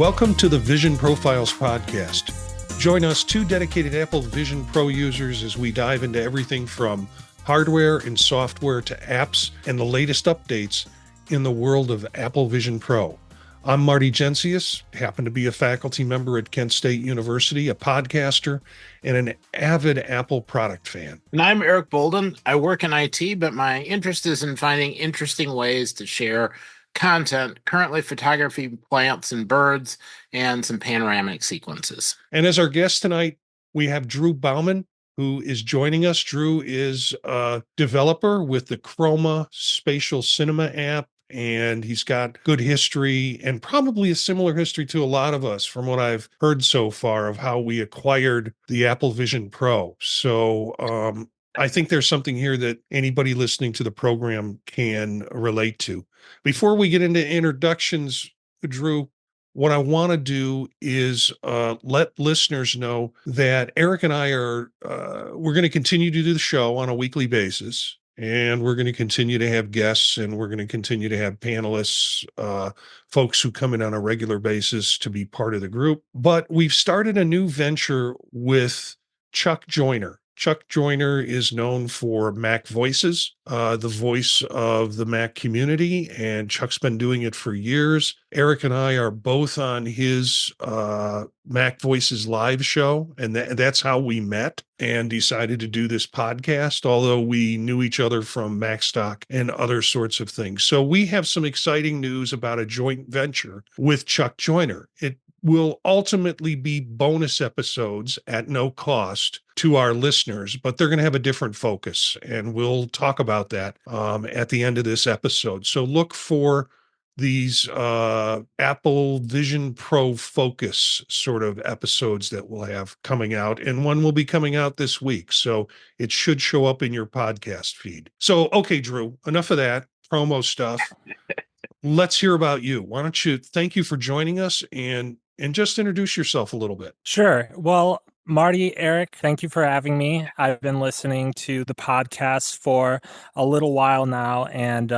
Welcome to the Vision Profiles podcast. Join us, two dedicated Apple Vision Pro users, as we dive into everything from hardware and software to apps and the latest updates in the world of Apple Vision Pro. I'm Marty Gensius, happen to be a faculty member at Kent State University, a podcaster, and an avid Apple product fan. And I'm Eric Bolden. I work in IT, but my interest is in finding interesting ways to share content, currently photography, plants and birds, and some panoramic sequences. And as our guest tonight, we have Drew Baumann, who is joining us. Drew is a developer with the Chroma Spatial Cinema app, and he's got good history and probably a similar history to a lot of us from what I've heard so far of how we acquired the Apple Vision Pro. So I think there's something here that anybody listening to the program can relate to. Before we get into introductions, Drew, what I want to do is let listeners know that Eric and I are, we're going to continue to do the show on a weekly basis, and we're going to continue to have guests, and we're going to continue to have panelists, folks who come in on a regular basis to be part of the group. But we've started a new venture with Chuck Joyner. Chuck Joyner is known for Mac Voices, the voice of the Mac community, and Chuck's been doing it for years. Eric and I are both on his Mac Voices live show, and that's how we met and decided to do this podcast, although we knew each other from MacStock and other sorts of things. So we have some exciting news about a joint venture with Chuck Joyner. It will ultimately be bonus episodes at no cost to our listeners, but they're going to have a different focus, and we'll talk about that at the end of this episode. So look for these Apple Vision Pro focus sort of episodes that we'll have coming out, and one will be coming out this week, so it should show up in your podcast feed. So, okay, Drew, enough of that promo stuff. Let's hear about you. Why don't you, thank you for joining us, and just introduce yourself a little bit. Sure. Well, Marty, Eric, thank you for having me. I've been listening to the podcast for a little while now, and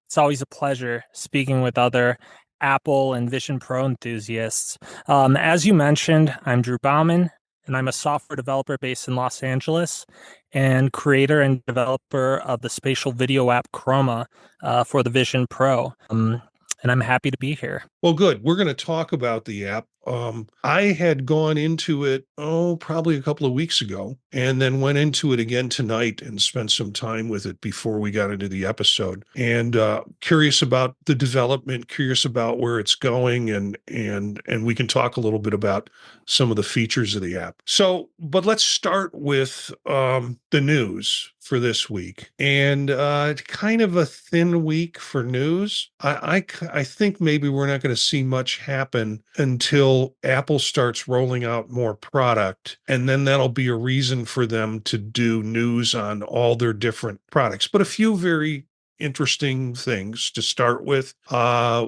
it's always a pleasure speaking with other Apple and Vision Pro enthusiasts. As you mentioned, I'm Drew Baumann, and I'm a software developer based in Los Angeles and creator and developer of the spatial video app Chroma for the Vision Pro. And I'm happy to be here. Well, good. We're going to talk about the app. I had gone into it, probably a couple of weeks ago, and then went into it again tonight and spent some time with it before we got into the episode. And curious about the development, curious about where it's going, and we can talk a little bit about some of the features of the app. So, but let's start with the news for this week, and kind of a thin week for news. I think maybe we're not going to see much happen until Apple starts rolling out more product, and then that'll be a reason for them to do news on all their different products. But a few very interesting things to start with.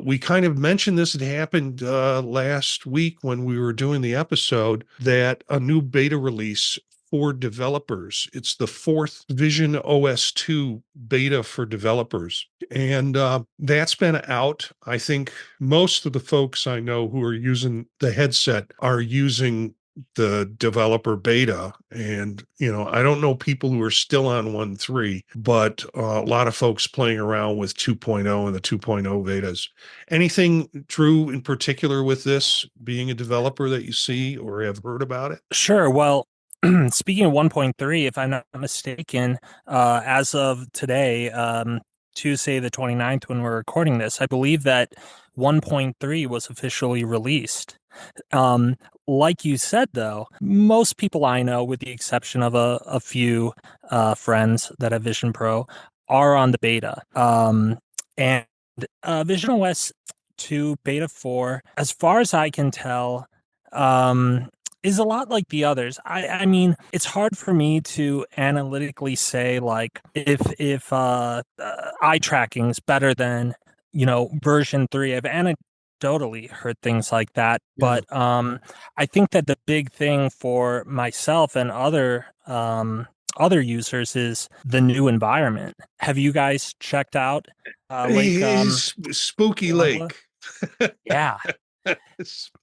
We kind of mentioned this. It happened last week when we were doing the episode, that a new beta release for developers. It's the fourth Vision OS 2 beta for developers. And that's been out. I think most of the folks I know who are using the headset are using the developer beta. And, I don't know people who are still on 1.3, but a lot of folks playing around with 2.0 and the 2.0 betas. Anything, Drew, in particular with this, being a developer, that you see or have heard about it? Sure. Well, speaking of 1.3, if I'm not mistaken, as of today, Tuesday the 29th, when we're recording this, I believe that 1.3 was officially released. Like you said, though, most people I know, with the exception of a few friends that have Vision Pro, are on the beta. And Vision OS 2 Beta 4, as far as I can tell, is a lot like the others. I mean, it's hard for me to analytically say, like, if eye tracking is better than, version 3. I've anecdotally heard things like that. Yeah. But I think that the big thing for myself and other users is the new environment. Have you guys checked out Spooky Lake? Yeah.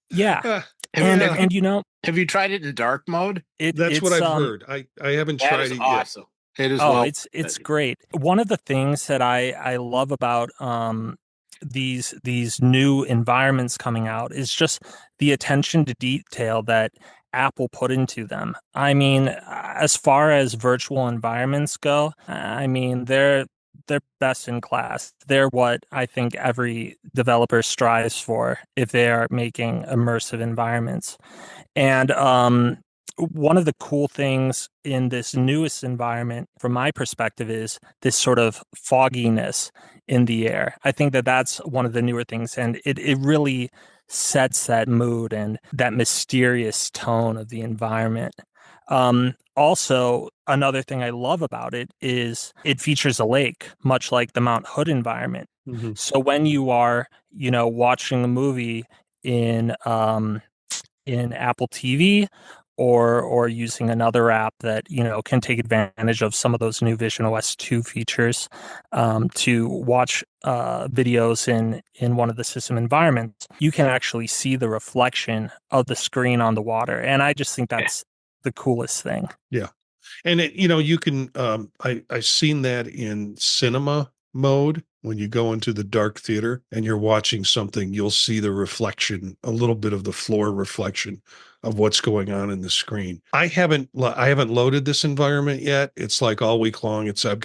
Yeah. Have, Yeah, And you know, have you tried it in dark mode? that's what it's I've heard. I haven't That tried is it yet. awesome. It is oh, well. it's great. One of the things that I love about these new environments coming out is just the attention to detail that Apple put into them. I mean, as far as virtual environments go, I mean, they're best in class. They're what I think every developer strives for if they are making immersive environments. And one of the cool things in this newest environment, from my perspective, is this sort of fogginess in the air. I think that that's one of the newer things, and it really sets that mood and that mysterious tone of the environment. Also, another thing I love about it is it features a lake, much like the Mount Hood environment. Mhm. So when you are, watching a movie in Apple TV or using another app that can take advantage of some of those new Vision OS 2 features to watch videos in one of the system environments, you can actually see the reflection of the screen on the water, and I just think that's the coolest thing. Yeah. And you can I've seen that in cinema mode. When you go into the dark theater and you're watching something, you'll see the reflection, a little bit of the floor reflection of what's going on in the screen. I haven't loaded this environment yet. It's like all week long. I've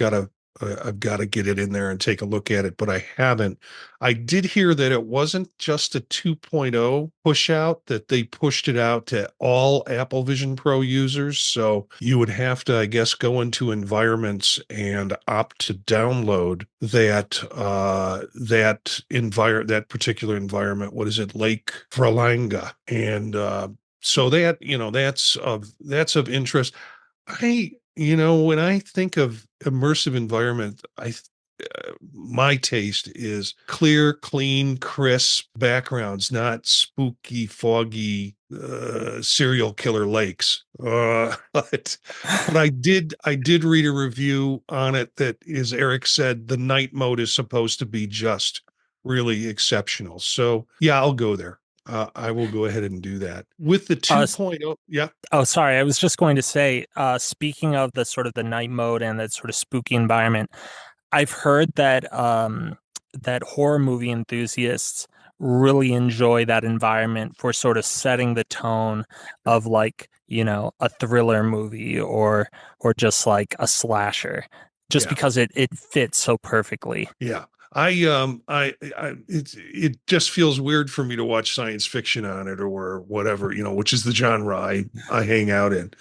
got to get it in there and take a look at it, but I haven't. I did hear that it wasn't just a 2.0 push out, that they pushed it out to all Apple Vision Pro users. So you would have to, I guess, go into environments and opt to download that particular environment. What is it? Lake Vralanga. And so that's of interest. When I think of immersive environment, my taste is clear, clean, crisp backgrounds, not spooky, foggy, serial killer lakes. But I did read a review on it that, as Eric said, the night mode is supposed to be just really exceptional. So yeah, I'll go there. I will go ahead and do that with the Uh, 2.0. Yeah. Oh, sorry. I was just going to say, speaking of the sort of the night mode and that sort of spooky environment, I've heard that that horror movie enthusiasts really enjoy that environment for sort of setting the tone of like, a thriller movie or just like a slasher, just Yeah. because it fits so perfectly. Yeah. It just feels weird for me to watch science fiction on it or whatever, which is the genre I hang out in.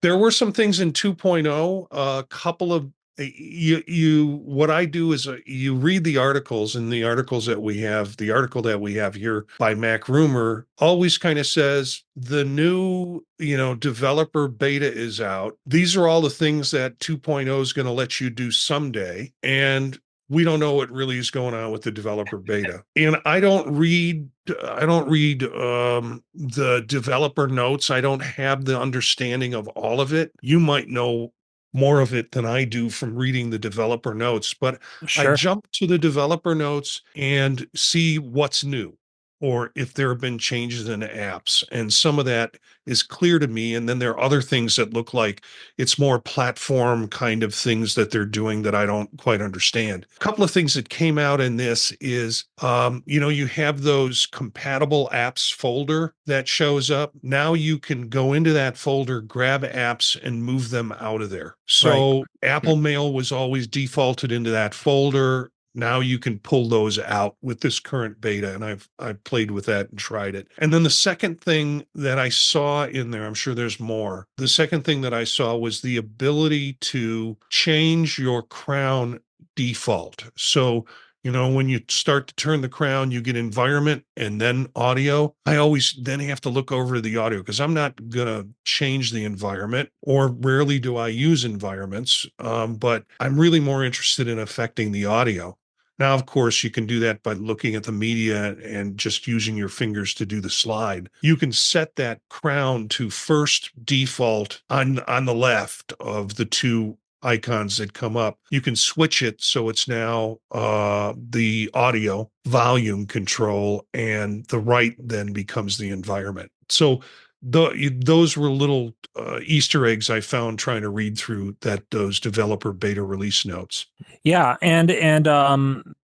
There were some things in 2.0, a couple of what I do is you read the articles, and the article that we have here by Mac Rumor always kind of says the new, developer beta is out. These are all the things that 2.0 is going to let you do someday. And we don't know what really is going on with the developer beta. And I don't read the developer notes. I don't have the understanding of all of it. You might know more of it than I do from reading the developer notes, but I Sure. jump to the developer notes and see what's new or if there have been changes in apps. And some of that is clear to me. And then there are other things that look like it's more platform kind of things that they're doing that I don't quite understand. A couple of things that came out in this is, you have those compatible apps folder that shows up. Now you can go into that folder, grab apps, and move them out of there. Right. So Apple Mail was always defaulted into that folder. Now you can pull those out with this current beta, and I've played with that and tried it. And then the second thing that I saw in there, I'm sure there's more. The second thing that I saw was the ability to change your crown default. So when you start to turn the crown, you get environment and then audio. I always then have to look over to the audio because I'm not going to change the environment, or rarely do I use environments. But I'm really more interested in affecting the audio. Now, of course, you can do that by looking at the media and just using your fingers to do the slide. You can set that crown to first default on the left of the two icons that come up. You can switch it so it's now the audio volume control, and the right then becomes the environment. So those were little Easter eggs I found trying to read through those developer beta release notes. Yeah, and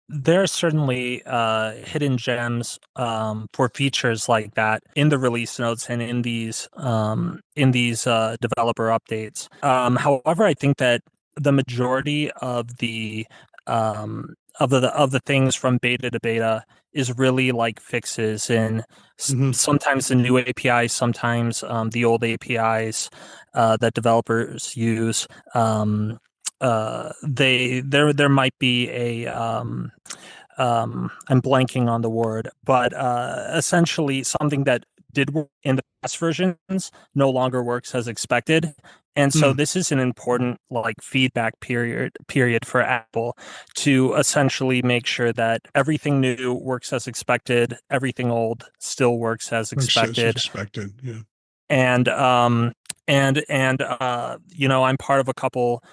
there are certainly hidden gems for features like that in the release notes and in these developer updates. However, I think that the majority of the things from beta to beta is really like fixes and sometimes the new APIs, sometimes the old APIs that developers use. There might be a I'm blanking on the word, but essentially something that did work in the past versions no longer works as expected. And so this is an important like feedback period for Apple to essentially make sure that everything new works as expected, everything old still works as expected. Yeah. And you know, I'm part of a couple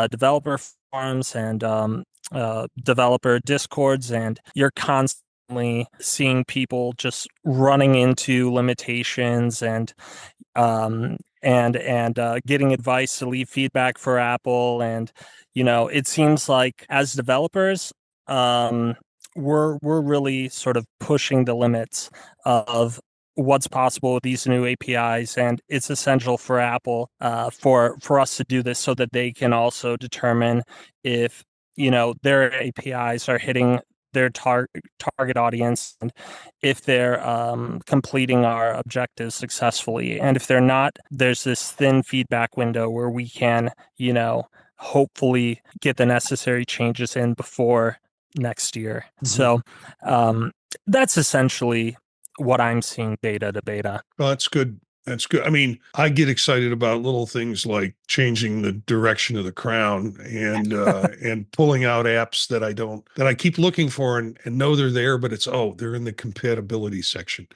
developer forums and developer discords, and you're constantly seeing people just running into limitations and getting advice to leave feedback for Apple. And you know, it seems like as developers, we're really sort of pushing the limits of what's possible with these new APIs, and it's essential for Apple for us to do this so that they can also determine if, you know, their APIs are hitting their target audience and if they're completing our objectives successfully. And if they're not, there's this thin feedback window where we can, you know, hopefully get the necessary changes in before next year. So that's essentially what I'm seeing beta to beta. Well, that's good. That's good. I mean, I get excited about little things like changing the direction of the crown and and pulling out apps that I keep looking for and know they're there, but they're in the compatibility section.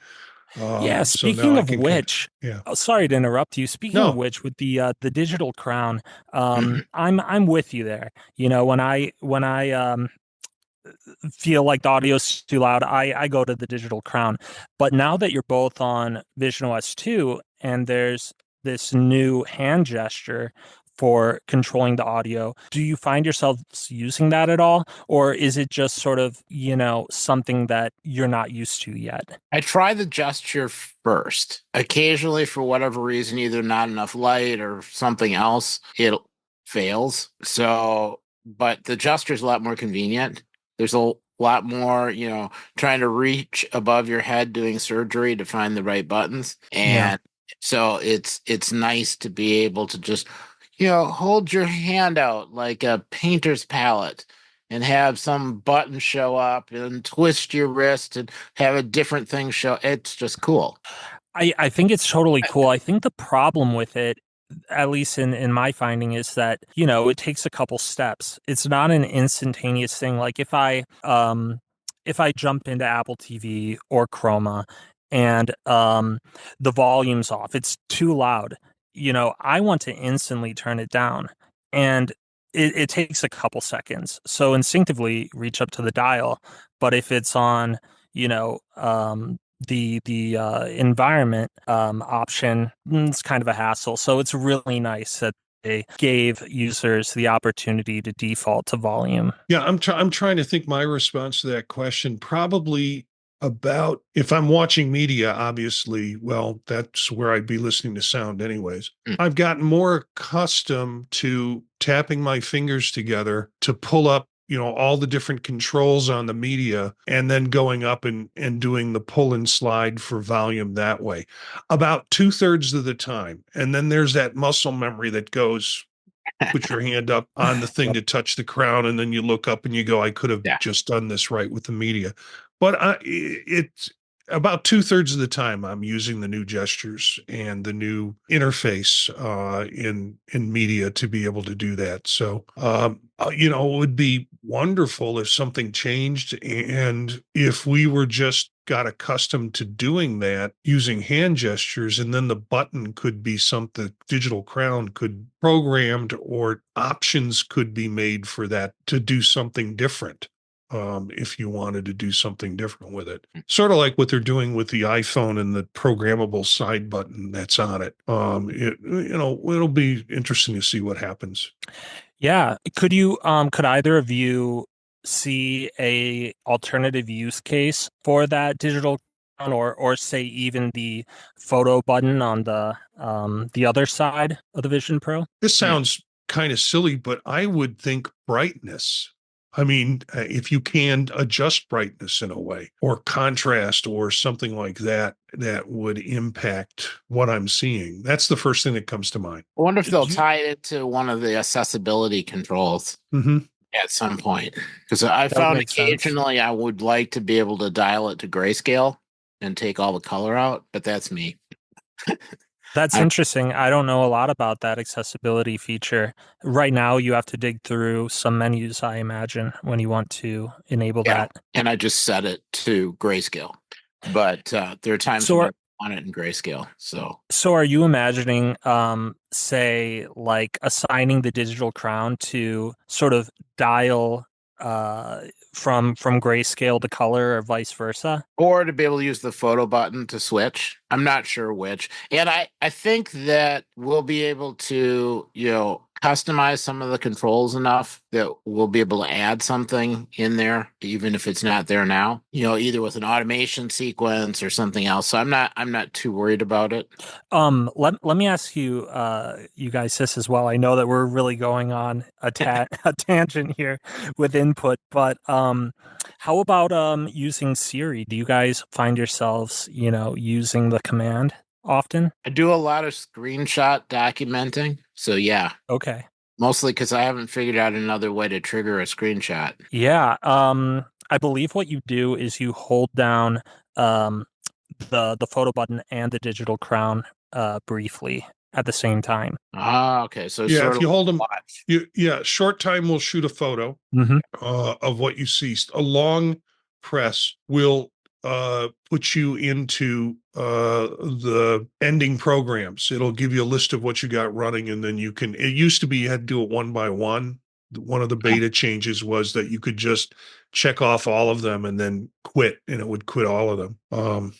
Yeah, So now speaking I of can which, sorry to interrupt you. Speaking of No. which, with the digital crown, I'm with you there. You know, when I feel like the audio's too loud, I go to the digital crown. But now that you're both on Vision OS 2 and there's this new hand gesture for controlling the audio, do you find yourselves using that at all? Or is it just sort of, you know, something that you're not used to yet? I try the gesture first. Occasionally, for whatever reason, either not enough light or something else, it fails. So, but the gesture is a lot more convenient. There's a lot more, you know, trying to reach above your head doing surgery to find the right buttons. And so it's nice to be able to just, you know, hold your hand out like a painter's palette and have some button show up and twist your wrist and have a different thing show. It's just cool. I think it's totally cool. I think the problem with it, at least in my finding, is that, you know, it takes a couple steps. It's not an instantaneous thing. Like if I jump into Apple TV or Chroma and the volume's off, it's too loud, you know, I want to instantly turn it down. And it takes a couple seconds. So instinctively reach up to the dial. But if it's on, you know, the environment option, it's kind of a hassle. So it's really nice that they gave users the opportunity to default to volume. Yeah, I'm trying to think my response to that question. Probably about if I'm watching media, obviously, well, that's where I'd be listening to sound anyways. I've gotten more accustomed to tapping my fingers together to pull up, you know, all the different controls on the media and then going up and doing the pull and slide for volume that way about 2/3 of the time. And then there's that muscle memory that goes, put your hand up on the thing to touch the crown, and then you look up and you go, I could have just done this right with the media. But about 2/3 of the time I'm using the new gestures and the new interface in media to be able to do that. So it would be wonderful if something changed and if we were just got accustomed to doing that using hand gestures, and then the button could be something digital crown could programmed, or options could be made for that to do something different. If you wanted to do something different with it, sort of like what they're doing with the iPhone and the programmable side button that's on it. It'll be interesting to see what happens. Yeah. Could either of you see a alternative use case for that digital crown, or say even the photo button on the other side of the Vision Pro? This sounds kind of silly, but I would think brightness. I mean, if you can adjust brightness in a way, or contrast, or something like that, that would impact what I'm seeing. That's the first thing that comes to mind. I wonder if they'll tie it to one of the accessibility controls at some point. Because I That would found make sense. occasionally I would like to be able to dial it to grayscale and take all the color out, but that's me. That's interesting. I don't know a lot about that accessibility feature. Right now, you have to dig through some menus, I imagine, when you want to enable that. And I just set it to grayscale. But there are times when I want it in grayscale. So are you imagining, say, like assigning the digital crown to sort of dial from grayscale to color, or vice versa? Or to be able to use the photo button to switch. I'm not sure which. And I think that we'll be able to, customize some of the controls enough that we'll be able to add something in there, even if it's not there now, either with an automation sequence or something else. So I'm not too worried about it. Let me ask you, you guys this as well. I know that we're really going on a tangent here with input, but how about using Siri? Do you guys find yourselves, using the command often? I do a lot of screenshot documenting. So yeah. Okay. Mostly because I haven't figured out another way to trigger a screenshot. Yeah. I believe what you do is you hold down the photo button and the digital crown briefly at the same time. Ah, okay. So yeah, if you hold them, watch. Short time will shoot a photo of what you see. A long press will put you into the ending programs. It'll give you a list of what you got running, and then you can. It used to be you had to do it one by one. One of the beta changes was that you could just check off all of them and then quit, and it would quit all of them.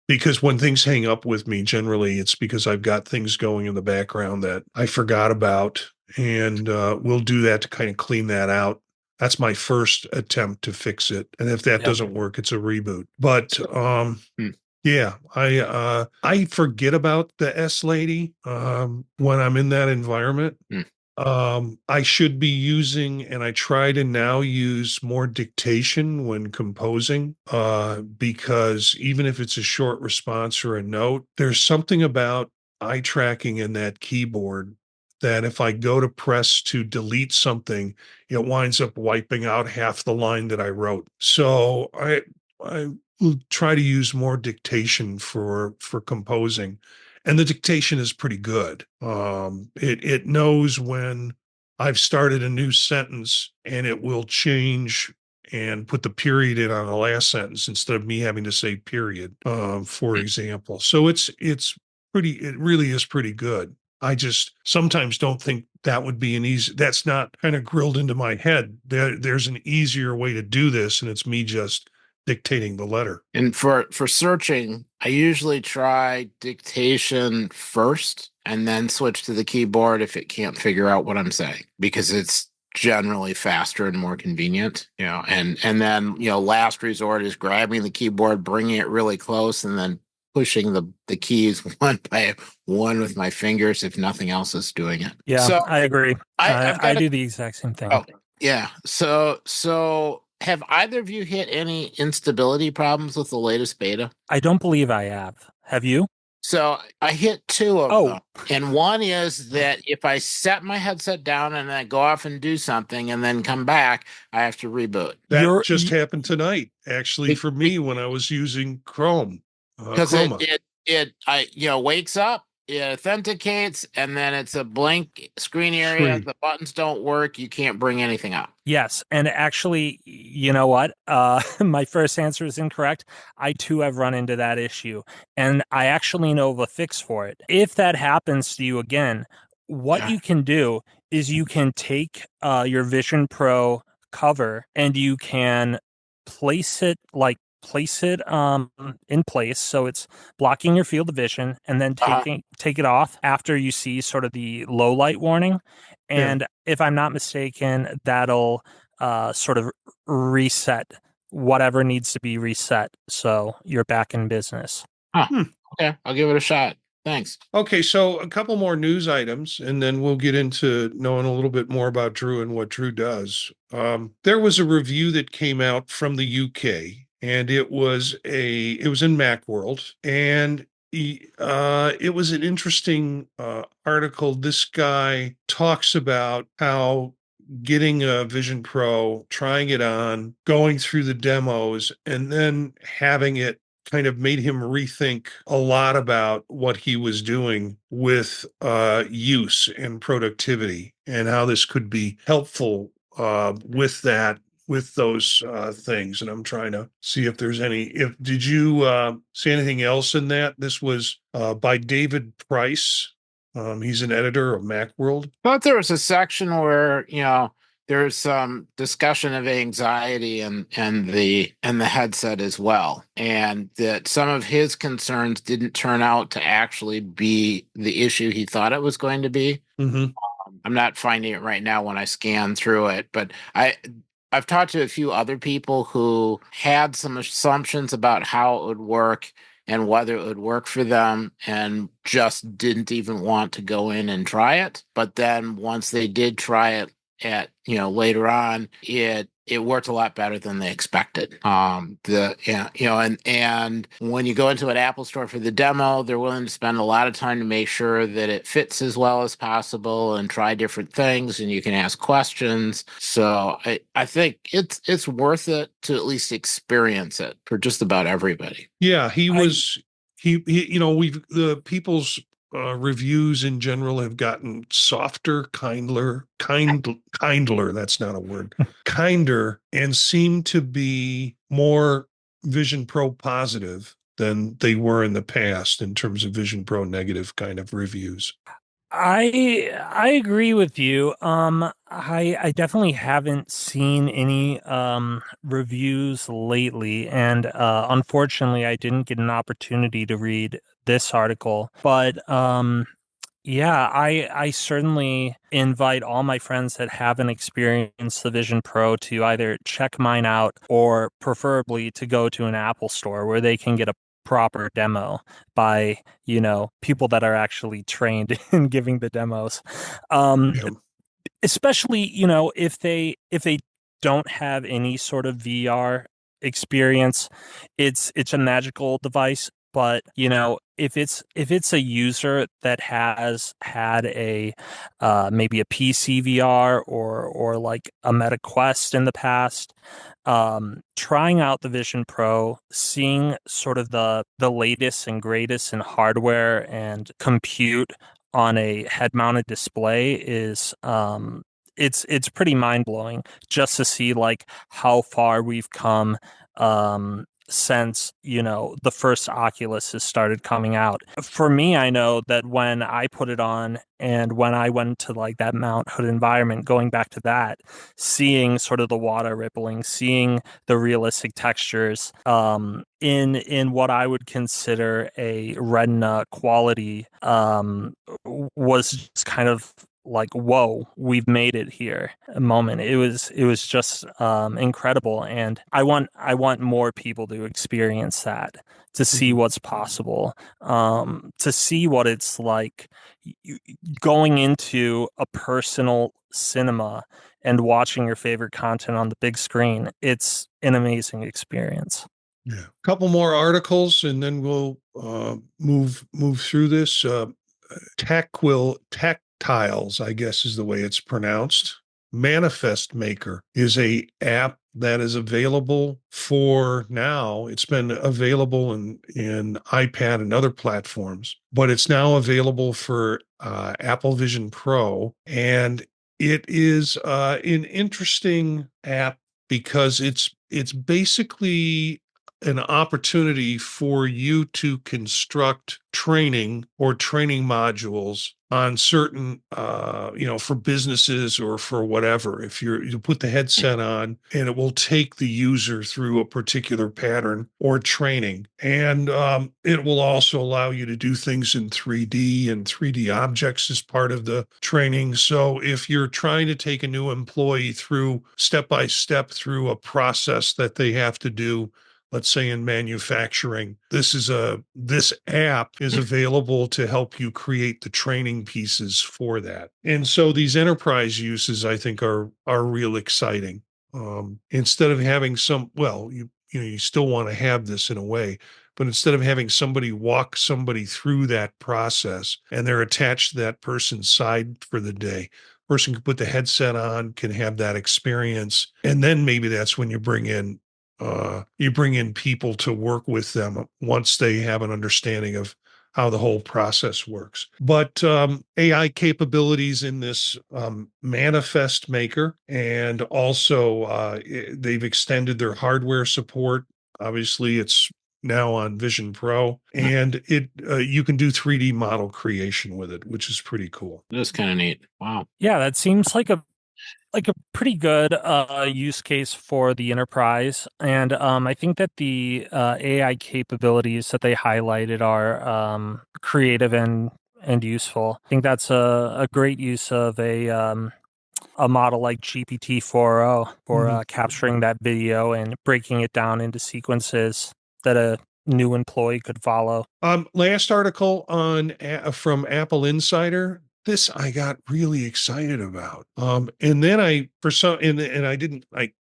Because when things hang up with me, generally it's because I've got things going in the background that I forgot about, and we'll do that to kind of clean that out. That's my first attempt to fix it, and if that doesn't work, it's a reboot. But yeah, I forget about the S lady when I'm in that environment. I should be using, and I try to now use more dictation when composing, because even if it's a short response or a note, there's something about eye tracking in that keyboard that if I go to press to delete something, it winds up wiping out half the line that I wrote. So I will try to use more dictation for composing. And the dictation is pretty good. It knows when I've started a new sentence, and it will change and put the period in on the last sentence instead of me having to say period, for example. So it really is pretty good. I just sometimes don't think that would be that's not kind of grilled into my head. There's an easier way to do this, and it's me just dictating the letter. And for searching, I usually try dictation first and then switch to the keyboard if it can't figure out what I'm saying, because it's generally faster and more convenient, and then, last resort is grabbing the keyboard, bringing it really close, and then pushing the keys one by one with my fingers if nothing else is doing it. Yeah, so I agree. I do the exact same thing. Oh, yeah. So have either of you hit any instability problems with the latest beta? I don't believe I have. Have you? So I hit two of Oh. them. And one is that if I set my headset down and then go off and do something and then come back, I have to reboot. That just happened tonight, actually, for me when I was using Chroma. Because it wakes up, it authenticates, and then it's a blank screen area. The buttons don't work. You can't bring anything up. Yes. And actually, you know what? My first answer is incorrect. I too have run into that issue, and I actually know of a fix for it. If that happens to you again, what you can do is you can take your Vision Pro cover and you can place it in place so it's blocking your field of vision, and then take it off after you see sort of the low light warning. And if I'm not mistaken, that'll sort of reset whatever needs to be reset, so you're back in business. Okay, I'll give it a shot. Thanks. Okay, so a couple more news items, and then we'll get into knowing a little bit more about Drew and what Drew does. There was a review that came out from the UK, and it was in Macworld, and it was an interesting article. This guy talks about how getting a Vision Pro, trying it on, going through the demos, and then having it kind of made him rethink a lot about what he was doing with use and productivity, and how this could be helpful with those things. And I'm trying to see if there's did you see anything else in that? This was by David Price. He's an editor of Macworld. Thought there was a section where, there's some discussion of anxiety and the headset as well, and that some of his concerns didn't turn out to actually be the issue he thought it was going to be. Mm-hmm. I'm not finding it right now when I scan through it, but I've talked to a few other people who had some assumptions about how it would work and whether it would work for them, and just didn't even want to go in and try it. But then once they did try it later on, it worked a lot better than they expected. And when you go into an Apple store for the demo, they're willing to spend a lot of time to make sure that it fits as well as possible and try different things, and you can ask questions. So I think it's worth it to at least experience it for just about everybody. Yeah, the people's reviews in general have gotten softer, kindler. That's not a word. Kinder, and seem to be more Vision Pro positive than they were in the past in terms of Vision Pro negative kind of reviews. I agree with you. I definitely haven't seen any reviews lately, and unfortunately, I didn't get an opportunity to read this article. But yeah, I certainly invite all my friends that haven't experienced the Vision Pro to either check mine out, or preferably to go to an Apple store where they can get a proper demo by people that are actually trained in giving the demos, especially if they don't have any sort of VR experience. It's a magical device, but if it's a user that has had a maybe a PC VR or like a Meta Quest in the past, trying out the Vision Pro, seeing sort of the latest and greatest in hardware and compute on a head-mounted display is it's pretty mind-blowing just to see like how far we've come since the first Oculus has started coming out. For me, I know that when I put it on and when I went to like that Mount Hood environment, going back to that, seeing sort of the water rippling, seeing the realistic textures in what I would consider a Retina quality was just kind of like, whoa, we've made it here moment. It was just incredible, and I want more people to experience that, to see what's possible, to see what it's like going into a personal cinema and watching your favorite content on the big screen. It's an amazing experience. Yeah. A couple more articles, and then we'll move through this. Tactiles, I guess is the way it's pronounced. Manifest Maker is a app that is available for now. It's been available in iPad and other platforms, but it's now available for Apple Vision Pro, and it is an interesting app because it's basically an opportunity for you to construct training or training modules on certain for businesses or for whatever. If you put the headset on, and it will take the user through a particular pattern or training, and it will also allow you to do things in 3D and 3D objects as part of the training. So if you're trying to take a new employee through step by step through a process that they have to do, let's say in manufacturing, this app is available to help you create the training pieces for that. And so these enterprise uses, I think, are real exciting. Instead of having you still want to have this in a way, but instead of having somebody walk somebody through that process and they're attached to that person's side for the day, person can put the headset on, can have that experience, and then maybe that's when you bring in people to work with them once they have an understanding of how the whole process works. But AI capabilities in this Manifest Maker, and also they've extended their hardware support. Obviously, it's now on Vision Pro, and it you can do 3D model creation with it, which is pretty cool. That's kind of neat. Wow. Yeah, that seems like a pretty good use case for the enterprise. And I think that the AI capabilities that they highlighted are creative and useful. I think that's a great use of a model like GPT-4o for capturing that video and breaking it down into sequences that a new employee could follow. Last article on from Apple Insider. This I got really excited about. And then I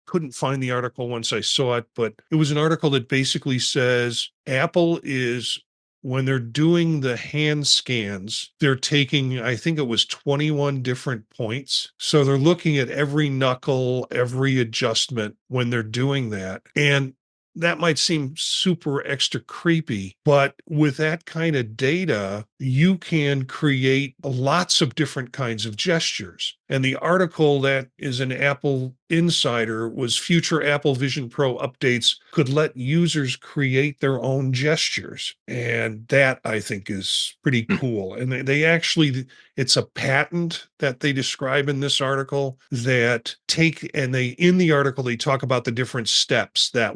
couldn't find the article once I saw it, but it was an article that basically says Apple is, when they're doing the hand scans, they're taking, I think it was 21 different points. So they're looking at every knuckle, every adjustment when they're doing that. And that might seem super extra creepy, but with that kind of data, you can create lots of different kinds of gestures. And the article that is an Apple Insider was future Apple Vision Pro updates could let users create their own gestures. And that I think is pretty cool. And they actually, it's a patent that they describe in this article that in the article, they talk about the different steps that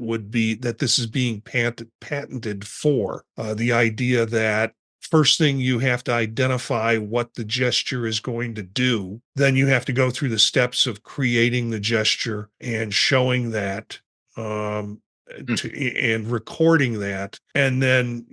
this is being patented for. The idea that first thing, you have to identify what the gesture is going to do. Then you have to go through the steps of creating the gesture and showing that and recording that, and then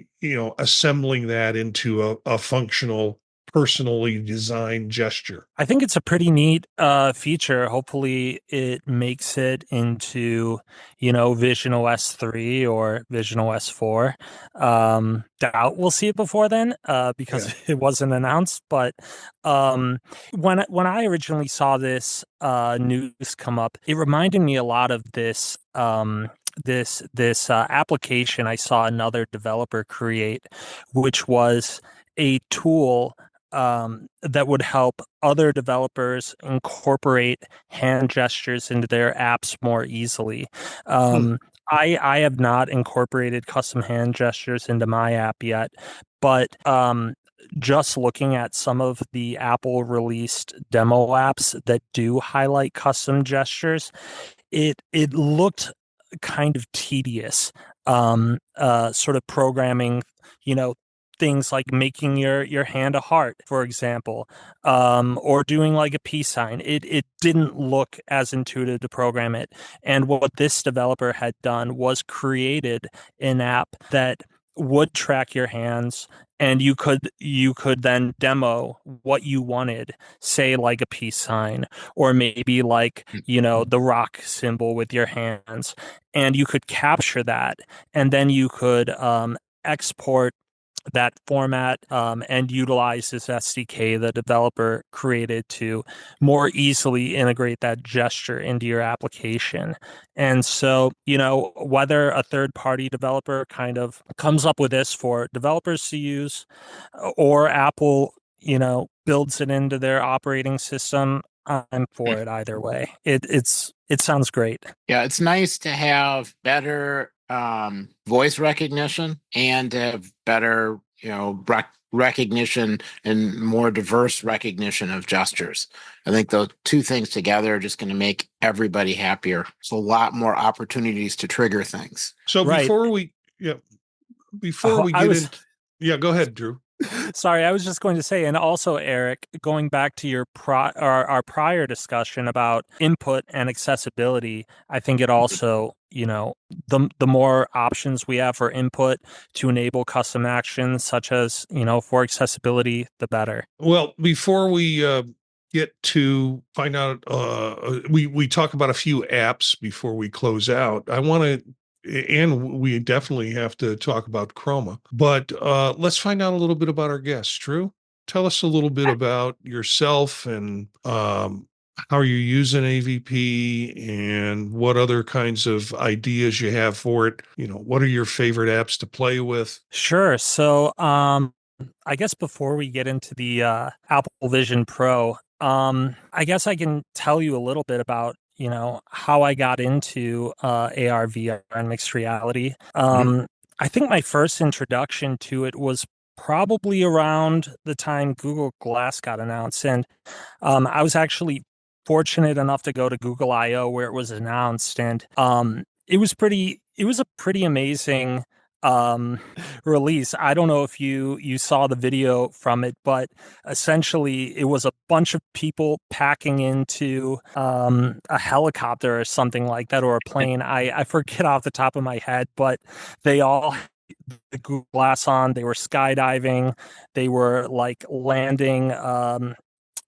assembling that into a functional, personally designed gesture. I think it's a pretty neat feature. Hopefully it makes it into, Vision OS 3 or Vision OS 4. Doubt we'll see it before then because it wasn't announced. But when I originally saw this news come up, it reminded me a lot of this this application I saw another developer create, which was a tool that would help other developers incorporate hand gestures into their apps more easily. I have not incorporated custom hand gestures into my app yet, but just looking at some of the Apple released demo apps that do highlight custom gestures, it looked kind of tedious, sort of programming, things like making your hand a heart, for example, or doing like a peace sign. It didn't look as intuitive to program it. And what this developer had done was created an app that would track your hands, and you could then demo what you wanted, say like a peace sign, or maybe like, the rock symbol with your hands, and you could capture that, and then you could export that format, and utilize this SDK the developer created to more easily integrate that gesture into your application. And so, whether a third party developer kind of comes up with this for developers to use, or Apple, builds it into their operating system, I'm for it either way. It sounds great. Yeah, it's nice to have better voice recognition and to have better, recognition and more diverse recognition of gestures. I think those two things together are just going to make everybody happier. It's a lot more opportunities to trigger things. So Right. before we get into, go ahead, Drew. Sorry, I was just going to say, and also, Eric, going back to your our prior discussion about input and accessibility, I think it also, the more options we have for input to enable custom actions, such as, for accessibility, the better. Well, before we get to find out, we talk about a few apps before we close out. I want to. And we definitely have to talk about Chroma. But let's find out a little bit about our guest. Drew, tell us a little bit about yourself and how you're using AVP and what other kinds of ideas you have for it. What are your favorite apps to play with? Sure. So I guess before we get into the Apple Vision Pro, I guess I can tell you a little bit about how I got into AR, VR, and mixed reality. I think my first introduction to it was probably around the time Google Glass got announced. And I was actually fortunate enough to go to Google I/O where it was announced. And it was a pretty amazing release. I don't know if you saw the video from it, but essentially it was a bunch of people packing into a helicopter or something like that, or a plane. I forget off the top of my head, but they all had the Google Glass on. They were skydiving. They were like landing at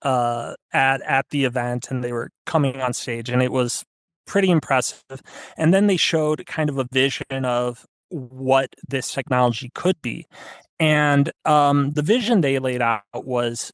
the event, and they were coming on stage, and it was pretty impressive. And then they showed kind of a vision of what this technology could be. And the vision they laid out was,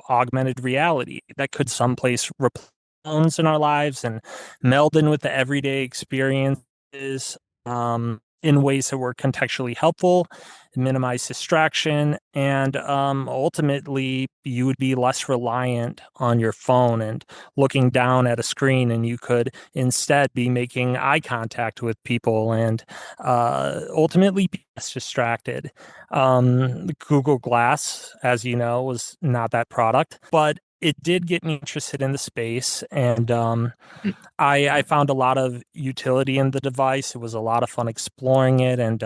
augmented reality that could someplace replace phones in our lives and meld in with the everyday experiences in ways that were contextually helpful, minimize distraction, and ultimately you would be less reliant on your phone and looking down at a screen, and you could instead be making eye contact with people and ultimately be less distracted. Google Glass, as you know, was not that product, but it did get me interested in the space, and I found a lot of utility in the device. It was a lot of fun exploring it, and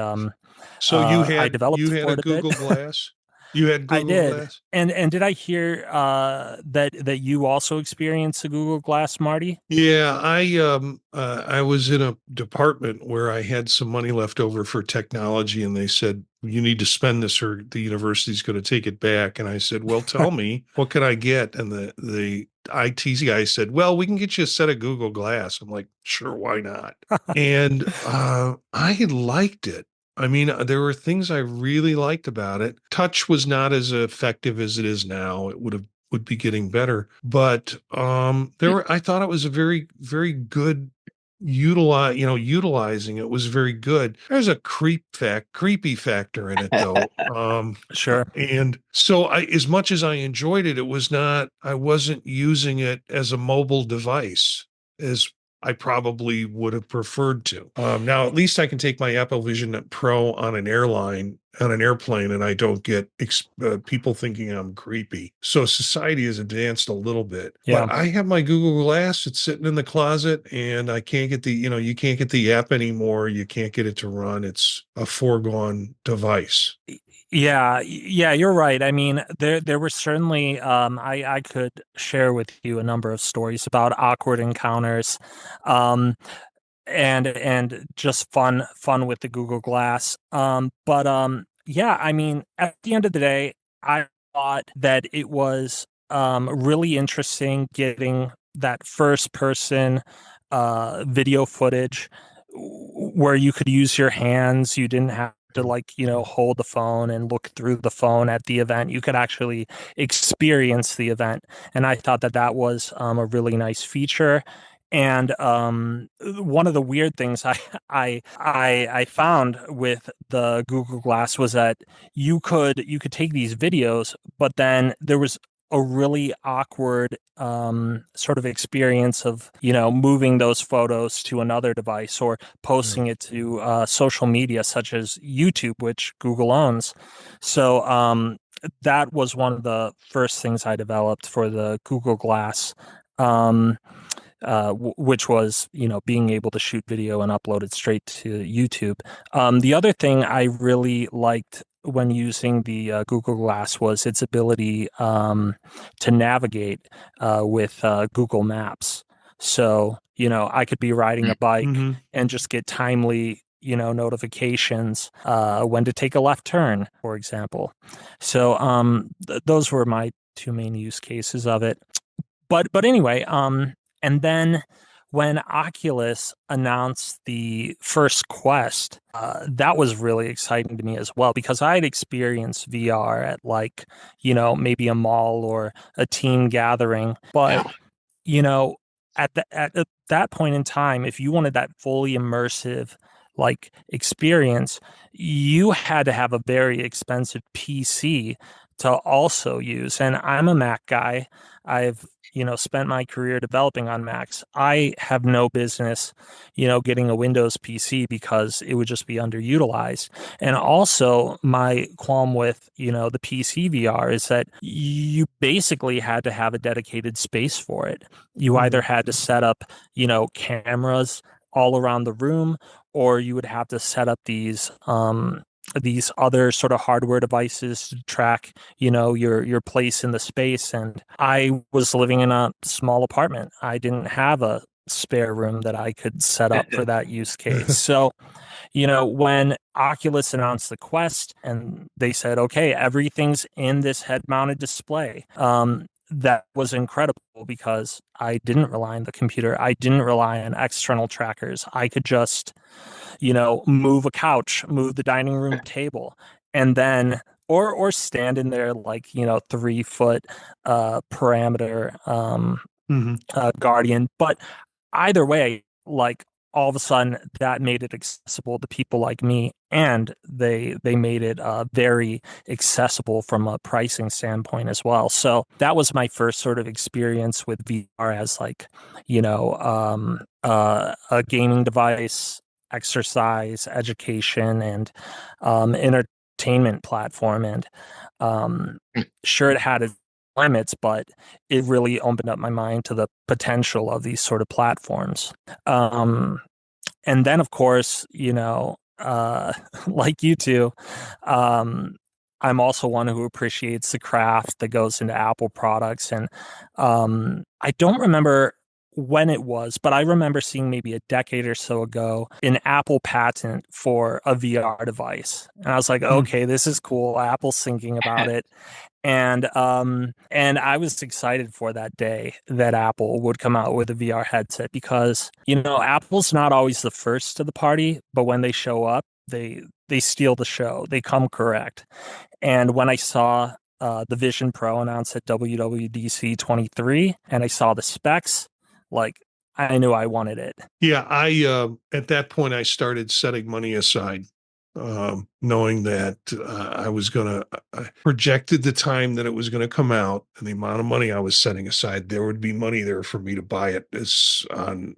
so I developed you had for a it Google bit. Glass. You had I Google did, Glass. and did I hear that you also experienced a Google Glass, Marty? Yeah, I was in a department where I had some money left over for technology, and they said you need to spend this or the university's going to take it back. And I said, well, tell me, what can I get? And the IT guy said, well, we can get you a set of Google Glass. I'm like, sure, why not? And I liked it. I mean, there were things I really liked about it. Touch was not as effective as it is now. It would be getting better, but I thought it was a very, very good utilizing it was very good. There's a creepy factor in it though. Sure. And so as much as I enjoyed it, I wasn't using it as a mobile device as I probably would have preferred to. Now, at least I can take my Apple Vision Pro on an airplane, and I don't get people thinking I'm creepy. So society has advanced a little bit. Yeah. But I have my Google Glass. It's sitting in the closet, and I can't get you can't get the app anymore. You can't get it to run. It's a foregone device. Yeah, you're right. I mean, there were certainly I could share with you a number of stories about awkward encounters. and just fun with the Google Glass. Yeah, I mean, at the end of the day, I thought that it was really interesting getting that first person video footage where you could use your hands. You didn't have to hold the phone and look through the phone at the event. You could actually experience the event. And I thought that that was a really nice feature. And one of the weird things I found with the Google Glass was that you could take these videos, but then there was a really awkward sort of experience of moving those photos to another device or posting it to social media such as YouTube, which Google owns. So that was one of the first things I developed for the Google Glass. Which was, being able to shoot video and upload it straight to YouTube. The other thing I really liked when using the Google Glass was its ability to navigate with Google Maps. So, I could be riding a bike and just get timely notifications when to take a left turn, for example. So those were my two main use cases of it. But anyway, and then when Oculus announced the first Quest, that was really exciting to me as well, because I had experienced VR at maybe a mall or a team gathering. But, at that point in time, if you wanted that fully immersive experience, you had to have a very expensive PC to also use. And I'm a Mac guy. I've spent my career developing on Macs. I have no business, getting a Windows PC because it would just be underutilized. And also my qualm with, the PC VR is that you basically had to have a dedicated space for it. You either had to set up, cameras all around the room, or you would have to set up these other sort of hardware devices to track, your place in the space. And I was living in a small apartment. I didn't have a spare room that I could set up for that use case. So, when Oculus announced the Quest and they said, okay, everything's in this head-mounted display, that was incredible because I didn't rely on the computer. I didn't rely on external trackers. I could just move a couch, move the dining room table, and then or stand in there 3-foot parameter Guardian. But either way, all of a sudden that made it accessible to people like me, and they made it very accessible from a pricing standpoint as well. So that was my first sort of experience with VR as a gaming device, exercise, education, and entertainment platform. And sure, it had its limits, but it really opened up my mind to the potential of these sort of platforms. And then, of course, like you two, I'm also one who appreciates the craft that goes into Apple products. And I don't remember when it was, but I remember seeing maybe a decade or so ago an Apple patent for a VR device. And I was like, okay, this is cool. Apple's thinking about it. And I was excited for that day that Apple would come out with a VR headset, because, Apple's not always the first to the party, but when they show up, they steal the show. They come correct. And when I saw the Vision Pro announced at WWDC 23 and I saw the specs, I knew I wanted it. Yeah, I at that point I started setting money aside, knowing that I projected the time that it was going to come out and the amount of money I was setting aside. There would be money there for me to buy it on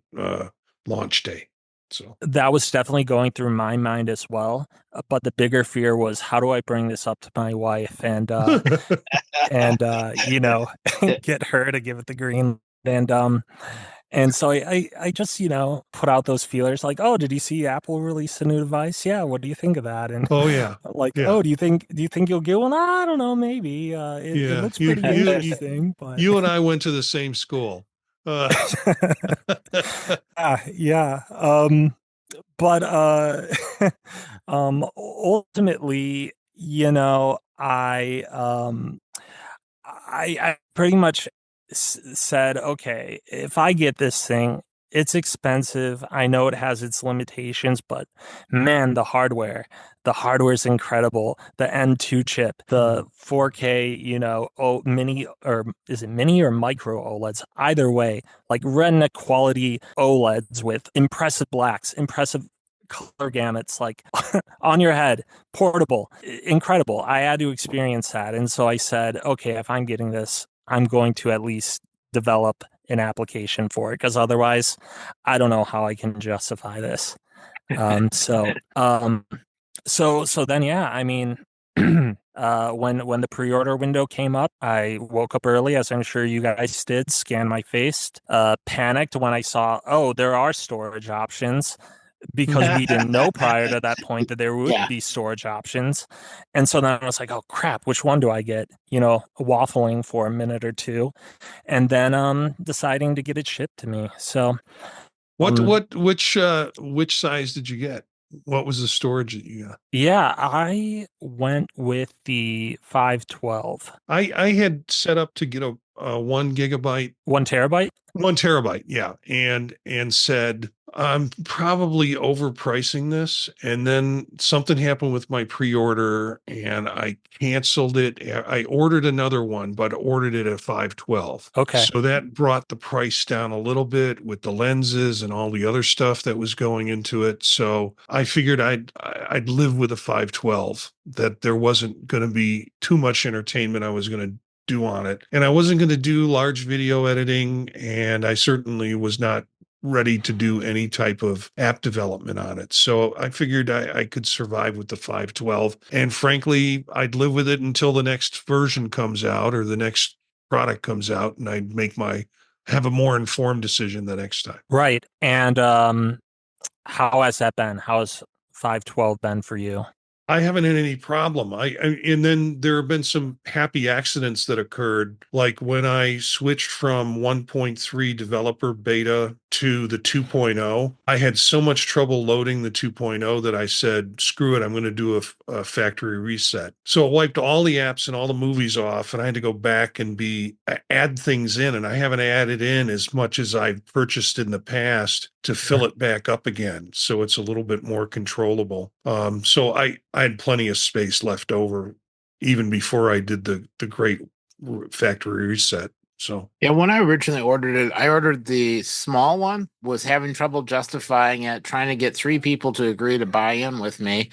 launch day. So that was definitely going through my mind as well. But the bigger fear was, how do I bring this up to my wife and get her to give it the green? And so I just, put out those feelers like, oh, did you see Apple release a new device? Yeah. What do you think of that? And oh yeah, oh, do you think you'll get one? I don't know. Maybe it looks pretty interesting. But you and I went to the same school. Yeah. But ultimately, I pretty much said, okay, if I get this thing, it's expensive. I know it has its limitations, but man, the hardware is incredible. The M2 chip, the 4K, mini, or is it mini or micro OLEDs? Either way, like retina quality OLEDs with impressive blacks, impressive color gamuts, like on your head, portable, incredible. I had to experience that. And so I said, okay, if I'm getting this, I'm going to at least develop an application for it, because otherwise I don't know how I can justify this. So then, yeah, I mean, when the pre-order window came up, I woke up early, as I'm sure you guys did, scanned my face, panicked when I saw, oh, there are storage options, because we didn't know prior to that point that there would be storage options. And so then I was like, oh crap, which one do I get? Waffling for a minute or two, and then deciding to get it shipped to me. So which size did you get? What was the storage that you got? yeah, I went with the 512. I had set up to get a 1 gigabyte, 1 terabyte. 1 terabyte, yeah, and said I'm probably overpricing this. And then something happened with my pre-order, and I canceled it. I ordered another one, but ordered it at 512. Okay. So that brought the price down a little bit with the lenses and all the other stuff that was going into it. So I figured I'd live with a 512, that there wasn't going to be too much entertainment I was going to do on it. And I wasn't going to do large video editing, and I certainly was not ready to do any type of app development on it. So I figured I could survive with the 512. And frankly, I'd live with it until the next version comes out or the next product comes out, and I'd have a more informed decision the next time. Right. And how has that been? How has 512 been for you? I haven't had any problem. And then there have been some happy accidents that occurred, like when I switched from 1.3 developer beta to the 2.0. I had so much trouble loading the 2.0 that I said, screw it, I'm going to do a factory reset. So it wiped all the apps and all the movies off, and I had to go back and add things in. And I haven't added in as much as I've purchased in the past to fill it back up again. So it's a little bit more controllable. So I had plenty of space left over even before I did the great factory reset. So yeah, when I originally ordered it, I ordered the small one, was having trouble justifying it, trying to get 3 people to agree to buy in with me.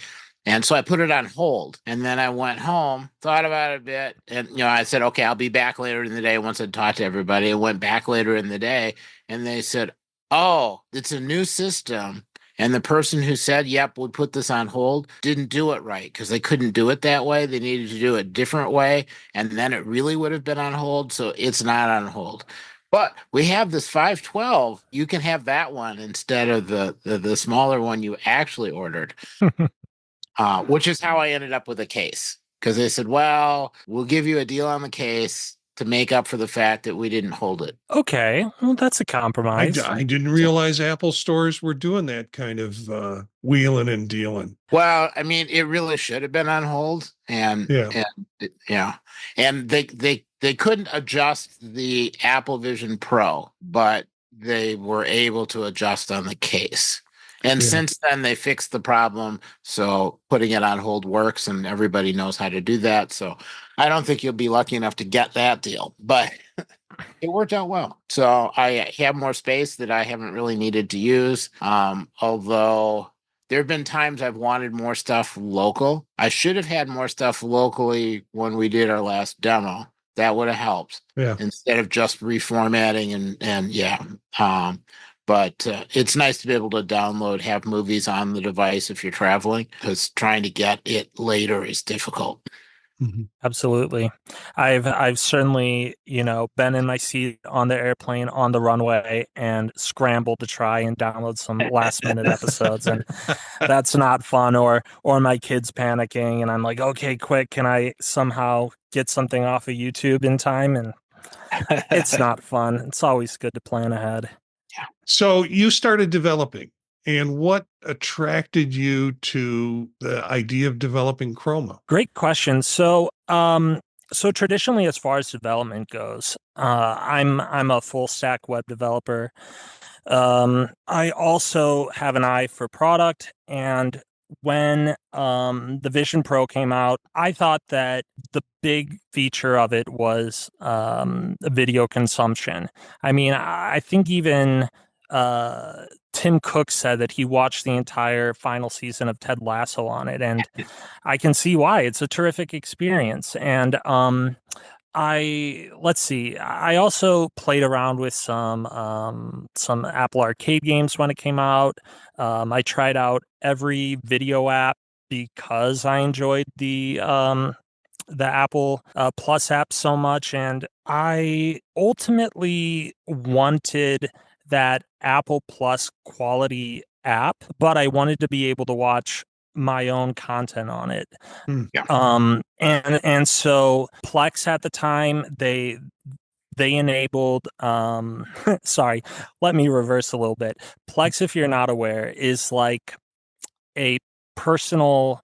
And so I put it on hold. And then I went home, thought about it a bit, and I said, okay, I'll be back later in the day once I'd talked to everybody. I went back later in the day, and they said, oh, it's a new system. And the person who said, yep, we put this on hold, didn't do it right, because they couldn't do it that way. They needed to do it a different way. And then it really would have been on hold. So it's not on hold. But we have this 512. You can have that one instead of the smaller one you actually ordered, which is how I ended up with a case. Because they said, well, we'll give you a deal on the case to make up for the fact that we didn't hold it. Okay, well, that's a compromise. I didn't realize Apple stores were doing that kind of wheeling and dealing. Well, I mean, it really should have been on hold, and they couldn't adjust the Apple Vision Pro, but they were able to adjust on the case. And since then, they fixed the problem. So putting it on hold works, and everybody knows how to do that. So I don't think you'll be lucky enough to get that deal, but it worked out well. So I have more space that I haven't really needed to use. Although there have been times I've wanted more stuff local. I should have had more stuff locally when we did our last demo. That would have helped instead of just reformatting But it's nice to be able to have movies on the device if you're traveling, because trying to get it later is difficult. Mm-hmm. Absolutely. I've certainly, been in my seat on the airplane on the runway and scrambled to try and download some last minute episodes, and that's not fun. Or my kids panicking, and I'm like, okay, quick, can I somehow get something off of YouTube in time? And It's not fun. It's always good to plan ahead. So you started developing, and what attracted you to the idea of developing Chroma? Great question. So traditionally, as far as development goes, I'm a full stack web developer. I also have an eye for product, and when the Vision Pro came out, I thought that the big feature of it was video consumption. I mean, I think even Tim Cook said that he watched the entire final season of Ted Lasso on it, and I can see why. It's a terrific experience. And let's see. I also played around with some Apple Arcade games when it came out. I tried out every video app because I enjoyed the Apple Plus app so much, and I ultimately wanted that Apple Plus quality app, but I wanted to be able to watch my own content on it. Yeah. And so Plex at the time, they enabled sorry, let me reverse a little bit. Plex, if you're not aware, is like a personal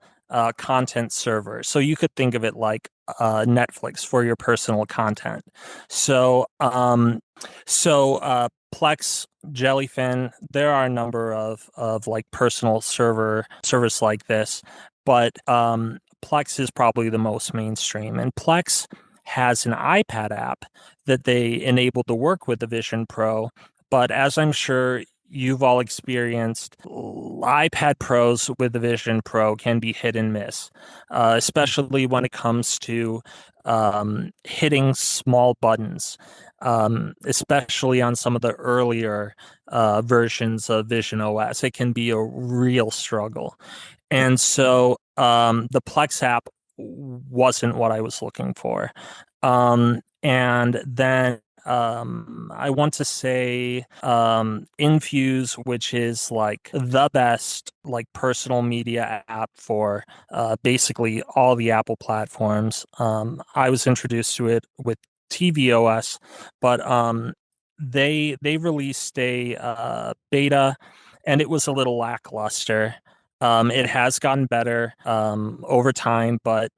content server. So you could think of it like Netflix for your personal content. So Plex, Jellyfin, there are a number of like personal servers like this, but Plex is probably the most mainstream. And Plex has an iPad app that they enabled to work with the Vision Pro. But as I'm sure you've all experienced, iPad Pros with the Vision Pro can be hit and miss, especially when it comes to hitting small buttons, especially on some of the earlier versions of Vision OS. It can be a real struggle. And so the Plex app wasn't what I was looking for. And then I want to say Infuse, which is like the best like personal media app for basically all the Apple platforms. I was introduced to it with tvOS, but they released a beta, and it was a little lackluster. It has gotten better over time, but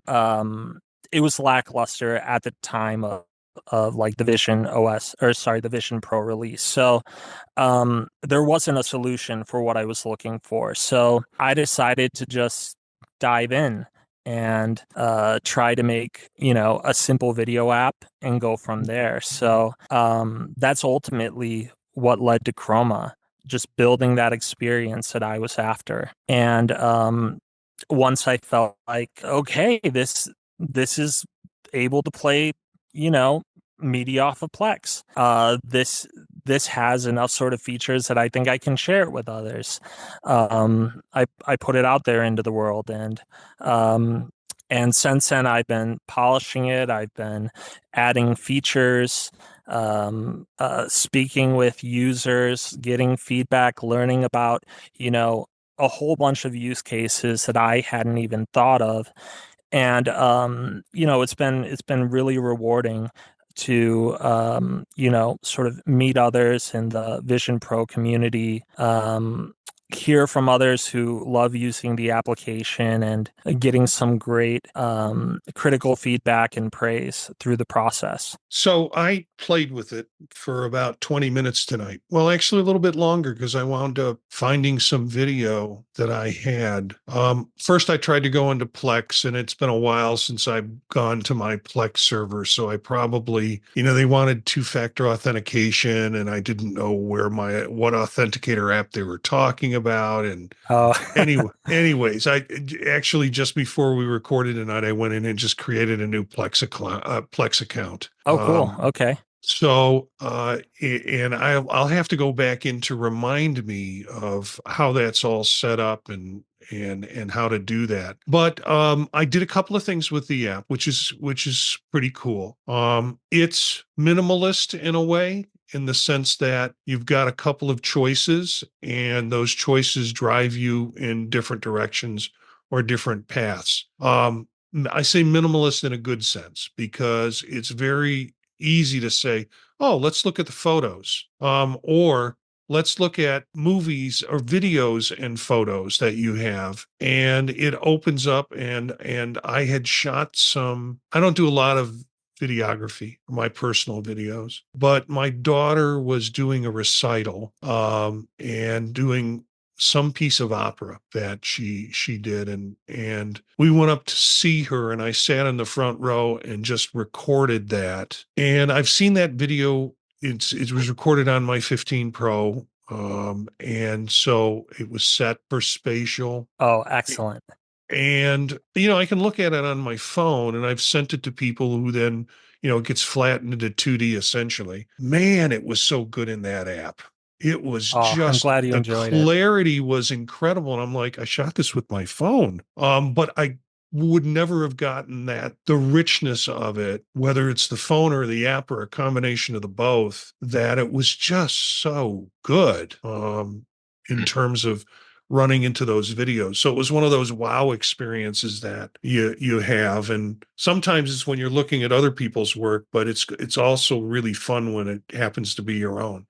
it was lackluster at the time of like the Vision OS, or sorry, the Vision Pro release. So there wasn't a solution for what I was looking for. So I decided to just dive in and try to make, a simple video app and go from there. So that's ultimately what led to Chroma, just building that experience that I was after. And once I felt like, okay, this is able to play, media off of Plex. This has enough sort of features that I think I can share it with others. I put it out there into the world, and since then I've been polishing it. I've been adding features, speaking with users, getting feedback, learning about, a whole bunch of use cases that I hadn't even thought of. And it's been really rewarding to sort of meet others in the Vision Pro community, hear from others who love using the application, and getting some great critical feedback and praise through the process. So I played with it for about 20 minutes tonight. Well, actually a little bit longer, because I wound up finding some video that I had. First, I tried to go into Plex, and it's been a while since I've gone to my Plex server. So I probably, they wanted two-factor authentication, and I didn't know what authenticator app they were talking about. And anyways, I actually, just before we recorded tonight, I went in and just created a new Plex account. Oh, cool. Okay. So, and I'll have to go back in to remind me of how that's all set up and how to do that. But I did a couple of things with the app, which is pretty cool. It's minimalist in a way, in the sense that you've got a couple of choices, and those choices drive you in different directions or different paths. I say minimalist in a good sense, because it's very easy to say, oh, let's look at the photos, or let's look at movies or videos and photos that you have. And it opens up, and I had shot some, I don't do a lot of videography, my personal videos, but my daughter was doing a recital, and doing some piece of opera that she did, and we went up to see her, and I sat in the front row and just recorded that. And I've seen that video. It was recorded on my 15 Pro, and so it was set for spatial. Oh, excellent. And, I can look at it on my phone, and I've sent it to people who then, it gets flattened into 2D essentially. Man, it was so good in that app. It was Oh, I'm just, glad you the enjoyed it. clarity was incredible. And I'm like, I shot this with my phone. But I would never have gotten the richness of it, whether it's the phone or the app or a combination of the both, that it was just so good, in terms of running into those videos. So it was one of those wow experiences that you have. And sometimes it's when you're looking at other people's work, but it's also really fun when it happens to be your own.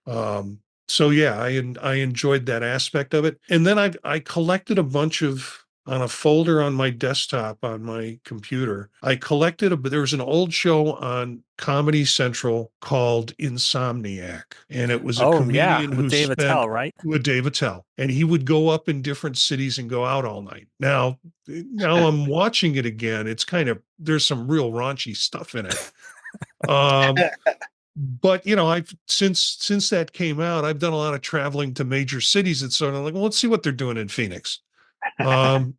So yeah, I enjoyed that aspect of it. And then I collected a bunch of, on a folder on my desktop on my computer. I collected there was an old show on Comedy Central called Insomniac, and it was a Oh, yeah, comedian with who Dave spent Attell, right? with Dave Attell, and he would go up in different cities and go out all night. Now I'm watching it again. It's there's some real raunchy stuff in it. But I've since that came out, I've done a lot of traveling to major cities, and so I'm like, well, let's see what they're doing in Phoenix. And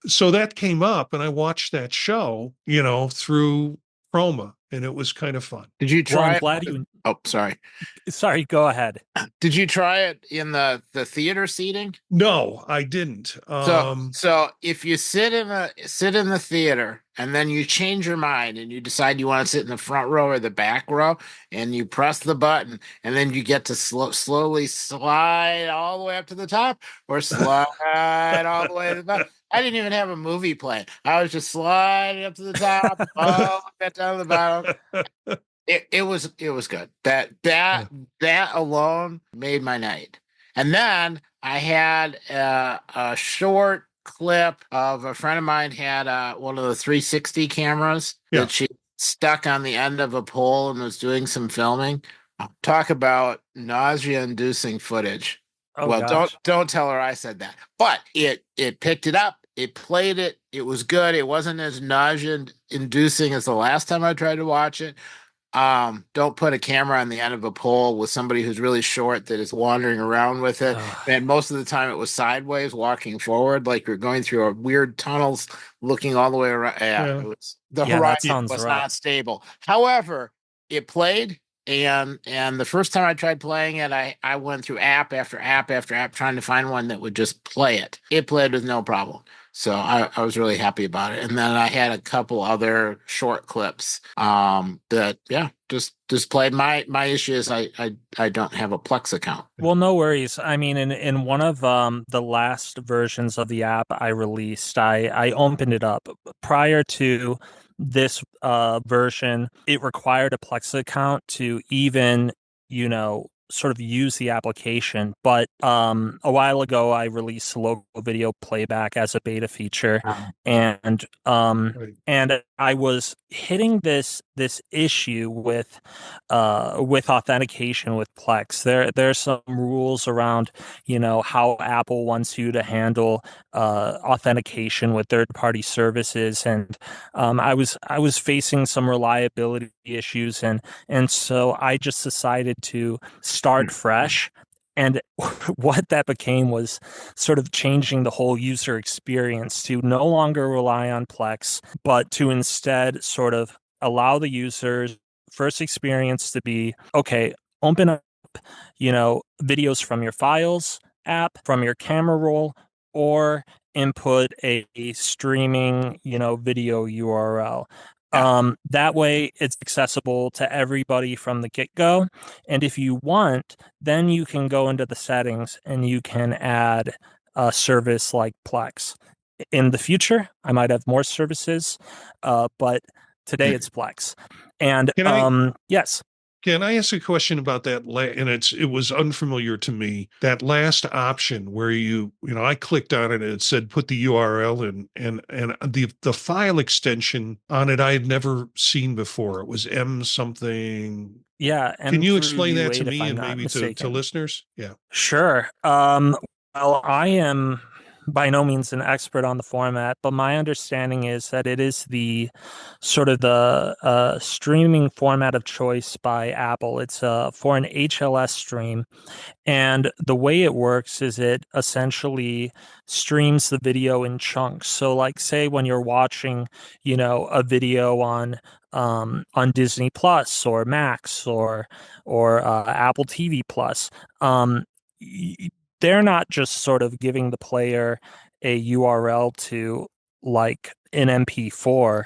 so that came up, and I watched that show, through Chroma, and it was kind of fun. Did you Well, try I'm it? glad you. Oh, sorry. Sorry, go ahead. Did you try it in the theater seating? No, I didn't. So if you sit in the theater and then you change your mind and you decide you want to sit in the front row or the back row, and you press the button, and then you get to slowly slide all the way up to the top or slide all the way to the bottom. I didn't even have a movie playing. I was just sliding up to the top, all the way down to the bottom. It was good. That alone made my night. And then I had a short clip of a friend of mine had one of the 360 cameras Yeah. that she stuck on the end of a pole and was doing some filming. Talk about nausea-inducing footage. Oh, Well, gosh. don't tell her I said that. But it picked it up. It played it. It was good. It wasn't as nausea-inducing as the last time I tried to watch it. Don't put a camera on the end of a pole with somebody who's really short that is wandering around with it. And most of the time it was sideways, walking forward, like you're going through a weird tunnels, looking all the way around. Yeah. It was, the Yeah, that horizon sounds was rough. not stable. However, it played. And the first time I tried playing it, I went through app after app after app trying to find one that would just play it. It played with no problem. So I was really happy about it. And then I had a couple other short clips that just played. My issue is I don't have a Plex account. Well, no worries. I mean, in one of the last versions of the app I released, I opened it up. Prior to this version, it required a Plex account to even, sort of use the application. But a while ago, I released local video playback as a beta feature, and I was hitting this issue with authentication with Plex. There's some rules around how Apple wants you to handle authentication with third-party services, and I was facing some reliability issues, and so I just decided to start fresh. And what that became was sort of changing the whole user experience to no longer rely on Plex, but to instead sort of allow the user's first experience to be, okay, open up, videos from your files app, from your camera roll, or input a streaming, video URL. That way it's accessible to everybody from the get-go. And if you want, then you can go into the settings and you can add a service like Plex. In the future, I might have more services, but Today it's Plex. And Can I yes. can I ask a question about that? And it was unfamiliar to me. That last option where I clicked on it and it said put the URL in, and the file extension on it I had never seen before. It was M something. Yeah, Can you explain that to M3U8 if me I'm and not maybe to mistaken. listeners? Yeah. Sure. Well, I am by no means an expert on the format, but my understanding is that it is the sort of the streaming format of choice by Apple. It's for an HLS stream. And the way it works is it essentially streams the video in chunks. So like say when you're watching, a video on Disney Plus or Max or Apple TV Plus, they're not just sort of giving the player a URL to like an MP4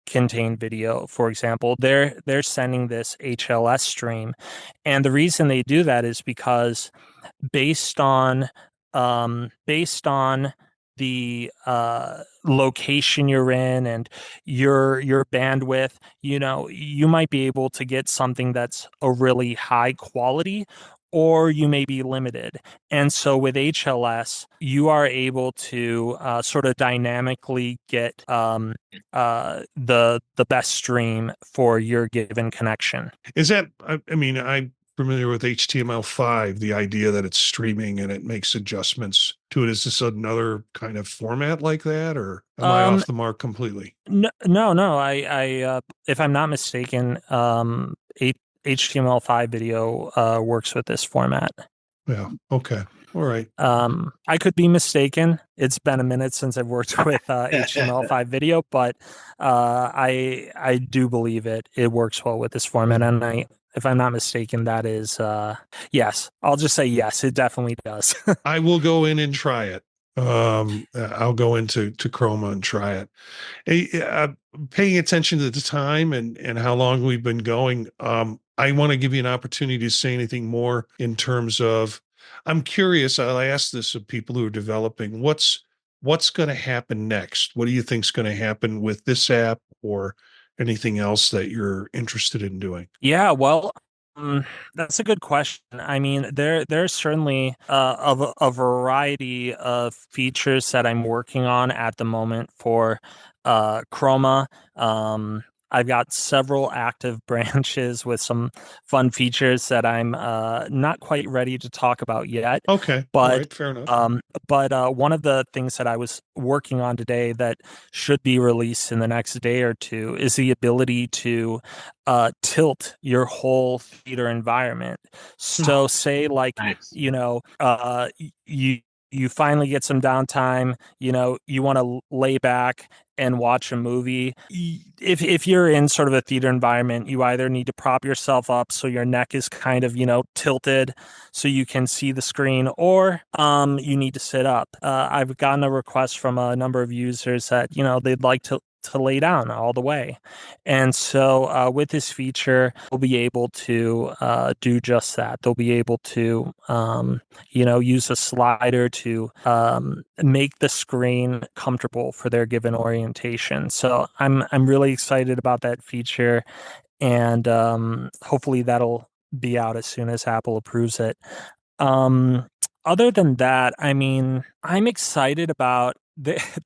contained video, for example. They're sending this HLS stream. And the reason they do that is because based on the location you're in and your bandwidth, you might be able to get something that's a really high quality, or you may be limited. And so with HLS, you are able to sort of dynamically get the best stream for your given connection. Is that, I mean, I'm familiar with HTML5, the idea that it's streaming and it makes adjustments to it. Is this another kind of format like that, or am I off the mark completely? No. I if I'm not mistaken, HTML5 video works with this format. Yeah. Okay. All right. I could be mistaken. It's been a minute since I've worked with HTML5 video, but I do believe it works well with this format. And if I'm not mistaken, that is yes. I'll just say yes. It definitely does. I will go in and try it. I'll go into Chroma and try it. Paying attention to the time and how long we've been going, I want to give you an opportunity to say anything more in terms of, I'm curious, I ask this of people who are developing, what's going to happen next? What do you think is going to happen with this app or anything else that you're interested in doing? Yeah, well, that's a good question. I mean, there's certainly a variety of features that I'm working on at the moment for Chroma. I've got several active branches with some fun features that I'm not quite ready to talk about yet. Okay. All right. Fair enough. But one of the things that I was working on today that should be released in the next day or two is the ability to tilt your whole theater environment. So say like, Nice. You finally get some downtime, you want to lay back and watch a movie. If you're in sort of a theater environment, you either need to prop yourself up so your neck is kind of, tilted so you can see the screen, or you need to sit up. I've gotten a request from a number of users that, they'd like to lay down all the way. And so with this feature, we'll be able to do just that. They'll be able to, use a slider to make the screen comfortable for their given orientation. So I'm really excited about that feature, and hopefully that'll be out as soon as Apple approves it. Other than that, I mean, I'm excited about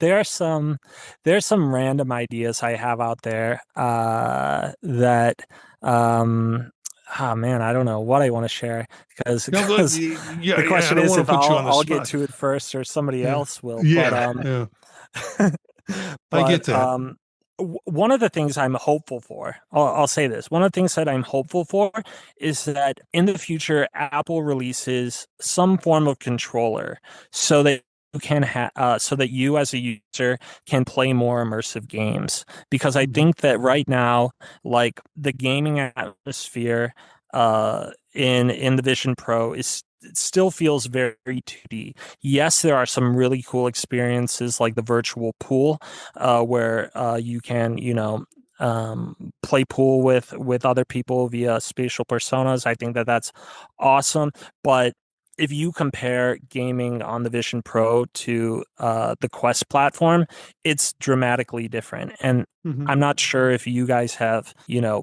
there's some random ideas I have out there that oh man, I don't know what I want to share because Yeah, the question I don't is want if to put you on the I'll get spot. to it first or somebody else will. Yeah. Yeah. I get that. One of the things I'm hopeful for, I'll say this, one of the things that I'm hopeful for is that in the future, Apple releases some form of controller so that you can so that you as a user can play more immersive games. Because I think that right now, like the gaming atmosphere in the Vision Pro it still feels very 2D. Yes, there are some really cool experiences like the virtual pool, where you can, play pool with other people via spatial personas. I think that that's awesome, but if you compare gaming on the Vision Pro to the Quest platform, it's dramatically different. And Mhm. I'm not sure if you guys have,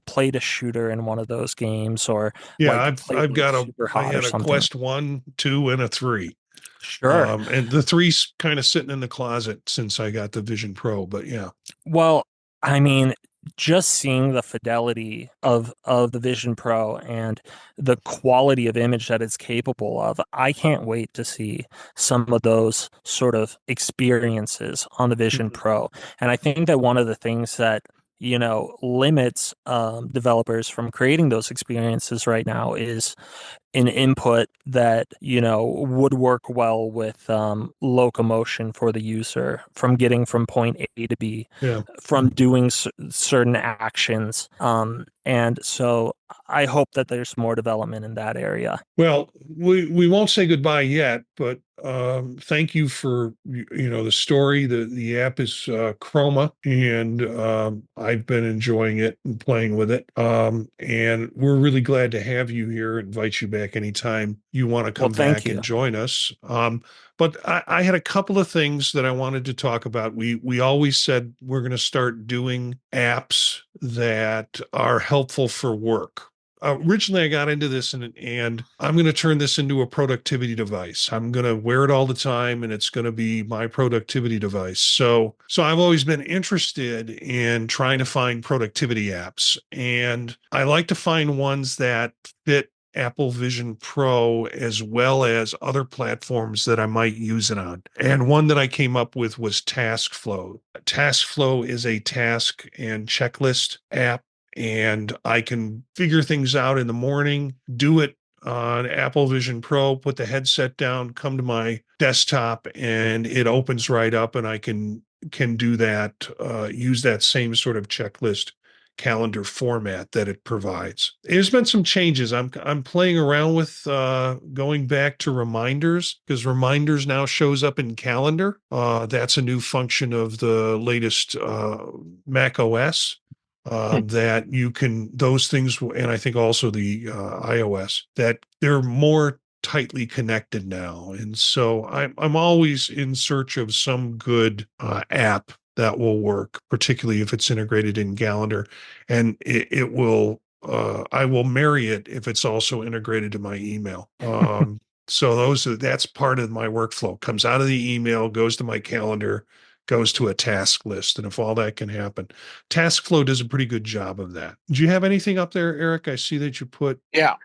played a shooter in one of those games or Yeah, like I've played I've like got Super I Hot or had a something. Quest 1, 2, and a 3. Sure. And the 3's kind of sitting in the closet since I got the Vision Pro, but yeah. Well, I mean, just seeing the fidelity of the Vision Pro and the quality of image that it's capable of, I can't wait to see some of those sort of experiences on the Vision Mhm. Pro. And I think that one of the things that limits developers from creating those experiences right now is an input that would work well with locomotion for the user from getting from point A to B, Yeah. from doing certain actions, and so I hope that there's more development in that area. Well, we won't say goodbye yet, but thank you for the story. The app is Chroma, and I've been enjoying it and playing with it. And we're really glad to have you here. Invite you back anytime you want to Well, come thank back you. and join us. But I had a couple of things that I wanted to talk about. We always said we're going to start doing apps that are helpful for work. Originally I got into this and I'm going to turn this into a productivity device. I'm going to wear it all the time and it's going to be my productivity device. So I've always been interested in trying to find productivity apps, and I like to find ones that fit Apple Vision Pro as well as other platforms that I might use it on. And one that I came up with was TaskFlow. TaskFlow is a task and checklist app, and I can figure things out in the morning, do it on Apple Vision Pro, put the headset down, come to my desktop, and it opens right up, and I can do that, use that same sort of checklist calendar format that it provides. There's been some changes. I'm playing around with going back to reminders, because reminders now shows up in calendar. That's a new function of the latest Mac OS, that you can, those things, and I think also the iOS, that they're more tightly connected now. And so I'm always in search of some good app that will work, particularly if it's integrated in calendar, and it will. I will marry it if it's also integrated to my email. So that's part of my workflow. Comes out of the email, goes to my calendar, goes to a task list, and if all that can happen, TaskFlow does a pretty good job of that. Do you have anything up there, Eric? I see that you put. Yeah.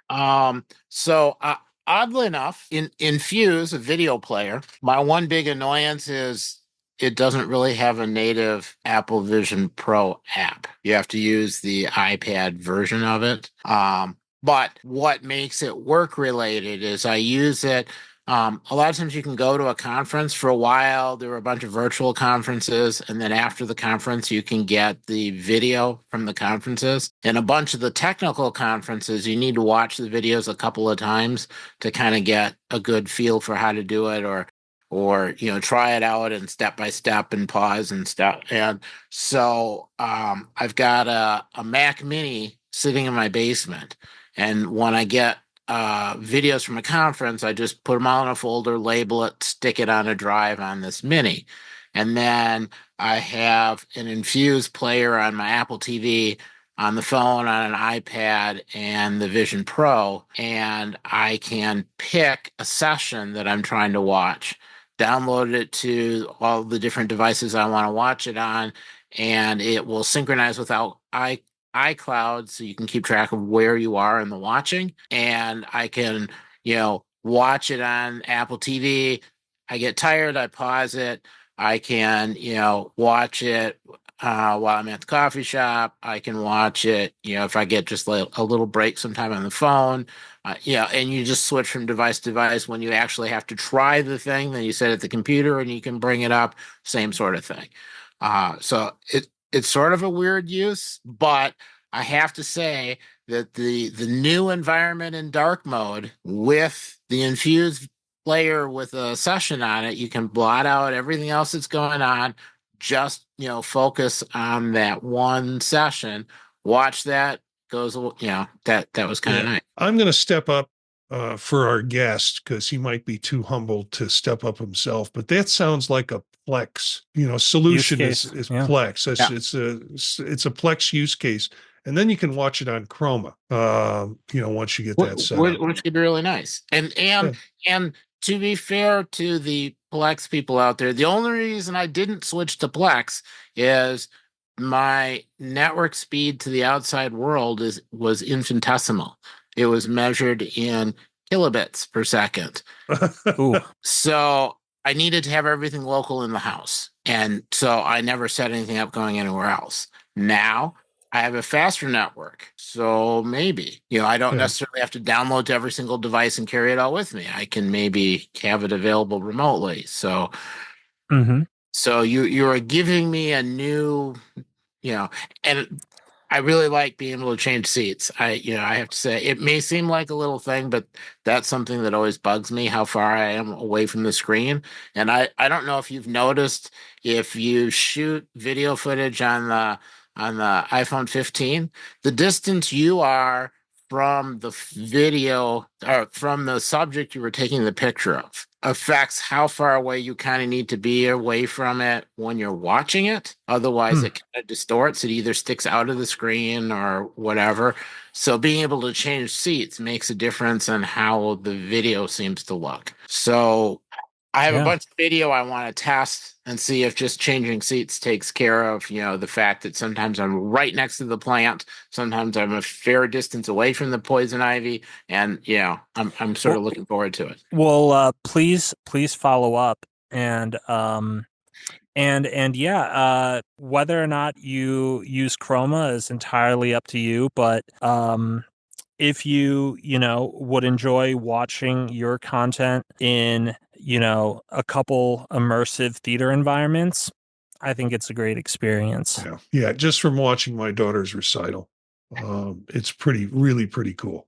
So oddly enough, in Fuse, a video player, my one big annoyance is it doesn't really have a native Apple Vision Pro app. You have to use the iPad version of it. But what makes it work related is I use it. A lot of times you can go to a conference. For a while, there were a bunch of virtual conferences, and then after the conference, you can get the video from the conferences. And a bunch of the technical conferences, you need to watch the videos a couple of times to kind of get a good feel for how to do it, or try it out and step by step and pause and stuff. And so I've got a Mac Mini sitting in my basement, and when I get videos from a conference, I just put them all in a folder, label it, stick it on a drive on this Mini. And then I have an Infuse player on my Apple TV, on the phone, on an iPad, and the Vision Pro, and I can pick a session that I'm trying to watch, download it to all the different devices I want to watch it on, and it will synchronize with iCloud, so you can keep track of where you are in the watching. And I can, watch it on Apple TV. I get tired, I pause it. I can, watch it while I'm at the coffee shop. I can watch it, if I get just a little break sometime on the phone. And you just switch from device to device. When you actually have to try the thing, then you set it at the computer and you can bring it up, same sort of thing. So it's sort of a weird use, but I have to say that the new environment in dark mode with the infused player with a session on it, you can blot out everything else that's going on, just focus on that one session, watch that, that was kind of Yeah, nice. I'm going to step up for our guest, because he might be too humble to step up himself. But that sounds like a Plex, solution Use case. is Yeah. Plex. Yeah. It's a Plex use case, and then you can watch it on Chroma. Once you get that set up. Which could be really nice. And to be fair to the Plex people out there, the only reason I didn't switch to Plex is my network speed to the outside world was infinitesimal. It was measured in kilobits per second. Ooh. So I needed to have everything local in the house. And so I never set anything up going anywhere else. Now I have a faster network. So maybe, I don't Yeah. necessarily have to download to every single device and carry it all with me. I can maybe have it available remotely. So, so you are giving me a new, and I really like being able to change seats. I have to say it may seem like a little thing, but that's something that always bugs me, how far I am away from the screen. And I don't know if you've noticed, if you shoot video footage on the iPhone 15, the distance you are from the video or from the subject you were taking the picture of affects how far away you kind of need to be away from it when you're watching it. Otherwise, it kind of distorts. It either sticks out of the screen or whatever. So being able to change seats makes a difference in how the video seems to look. So I have a bunch of video I want to test and see if just changing seats takes care of, the fact that sometimes I'm right next to the plant, sometimes I'm a fair distance away from the poison ivy, and I'm sort of looking forward to it. Well, please follow up and whether or not you use Chroma is entirely up to you, but if you would enjoy watching your content in a couple immersive theater environments, I think it's a great experience. Yeah, just from watching my daughter's recital, it's really pretty cool.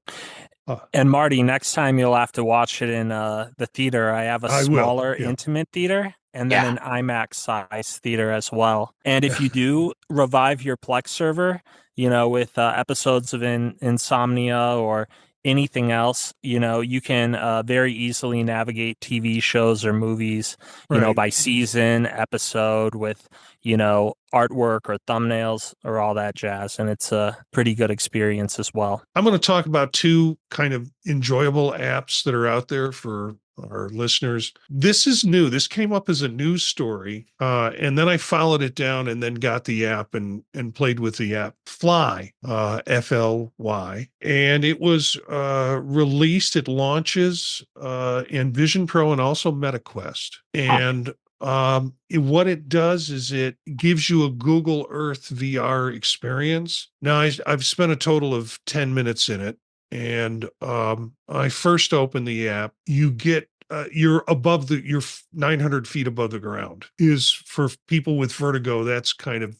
And Marty, next time you'll have to watch it in the theater. I have a smaller, intimate theater, and then an IMAX size theater as well. And if you do revive your Plex server, with episodes of Insomnia or anything else, you can very easily navigate TV shows or movies, by season, episode, with artwork or thumbnails or all that jazz, and it's a pretty good experience as well. I'm going to talk about two kind of enjoyable apps that are out there for our listeners. This is new. This came up as a news story, and then I followed it down and then got the app and played with the app. Fly, FLY, and it was released. It launches in Vision Pro and also MetaQuest, and what it does is it gives you a Google Earth VR experience. Now, I've spent a total of 10 minutes in it, and I first opened the app. You get you're 900 feet above the ground. Is for people with vertigo, that's kind of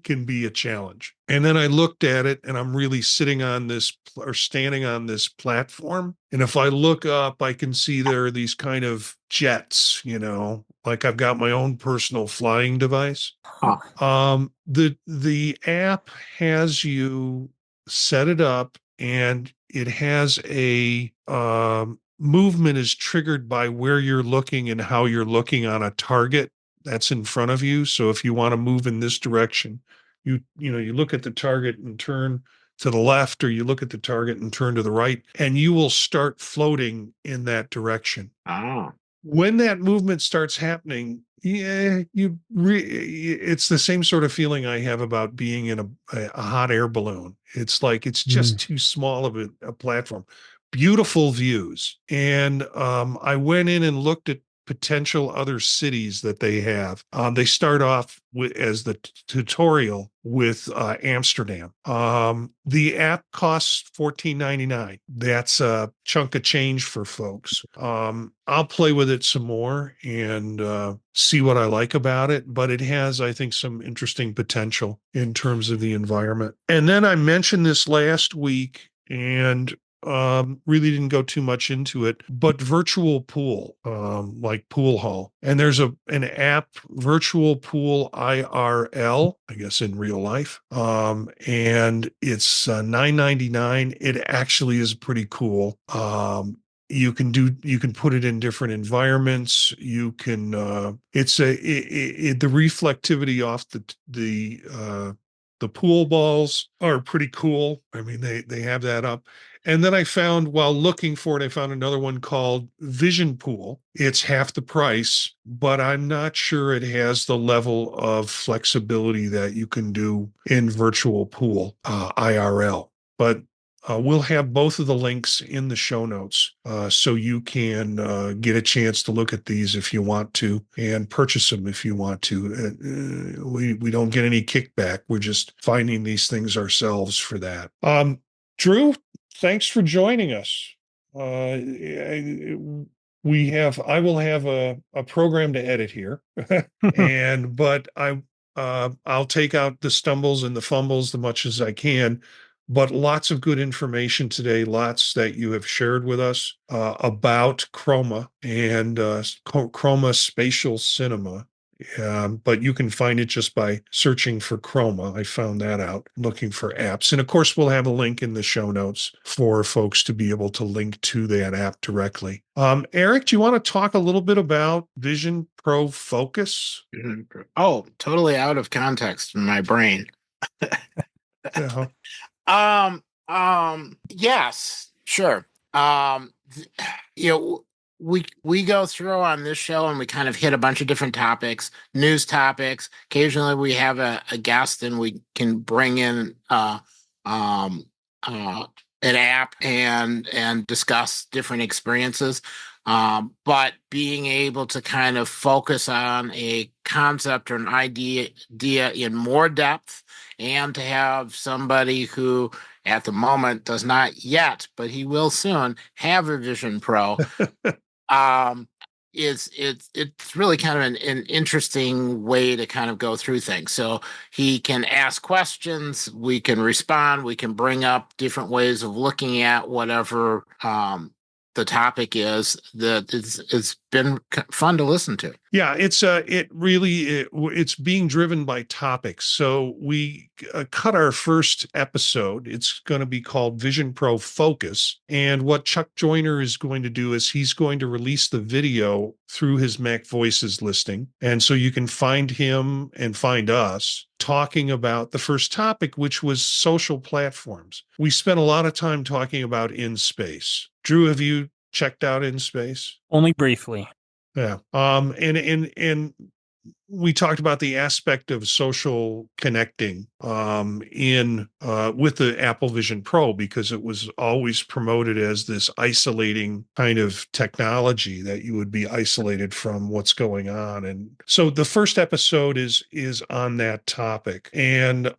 can be a challenge. And then I looked at it, and I'm really sitting on this or standing on this platform. And if I look up, I can see there are these kind of jets, like I've got my own personal flying device. The app has you set it up, and it has a movement is triggered by where you're looking and how you're looking on a target that's in front of you. So if you want to move in this direction, you look at the target and turn to the left, or you look at the target and turn to the right, and you will start floating in that direction. When that movement starts happening, it's the same sort of feeling I have about being in a hot air balloon. It's like it's just too small of a platform. Beautiful views. And I went in and looked at potential other cities that they have. They start off as the tutorial with Amsterdam. The app costs $14.99. That's a chunk of change for folks. I'll play with it some more and see what I like about it, but it has, I think, some interesting potential in terms of the environment. And then I mentioned this last week, and really didn't go too much into it, but virtual pool, like pool hall. And there's an app, Virtual Pool IRL, I guess in real life. And it's $9.99. It actually is pretty cool. You can put it in different environments. You can, the reflectivity off the pool balls are pretty cool. I mean, they have that up. And then I found, while looking for it, I found another one called Vision Pool. It's half the price, but I'm not sure it has the level of flexibility that you can do in Virtual Pool, IRL. But we'll have both of the links in the show notes, so you can get a chance to look at these if you want to, and purchase them if you want to. We don't get any kickback. We're just finding these things ourselves for that. Drew, thanks for joining us. I will have a program to edit here, but I'll take out the stumbles and the fumbles as much as I can. But lots of good information today, lots that you have shared with us about Chroma and Chroma Spatial Cinema. But you can find it just by searching for Chroma. I found that out looking for apps. And of course, we'll have a link in the show notes for folks to be able to link to that app directly. Eric, do you want to talk a little bit about Vision Pro Focus? Oh, totally out of context in my brain. Uh-huh. Yes, sure. You know, we go through on this show and we kind of hit a bunch of different topics, news topics. Occasionally we have a guest and we can bring in an app and discuss different experiences. But being able to kind of focus on a concept or an idea in more depth, and to have somebody who at the moment does not yet, but he will soon, have a Vision Pro, it's really kind of an interesting way to kind of go through things. So he can ask questions, we can respond, we can bring up different ways of looking at whatever the topic is. That it's been fun to listen to. Yeah, it's being driven by topics. So we cut our first episode. It's going to be called Vision Pro Focus. And what Chuck Joyner is going to do is he's going to release the video through his Mac Voices listing. And so you can find him and find us talking about the first topic, which was social platforms. We spent a lot of time talking about In Space. Drew, have you checked out In Space? Only briefly. Yeah. And we talked about the aspect of social connecting with the Apple Vision Pro, because it was always promoted as this isolating kind of technology that you would be isolated from what's going on. And so the first episode is on that topic. And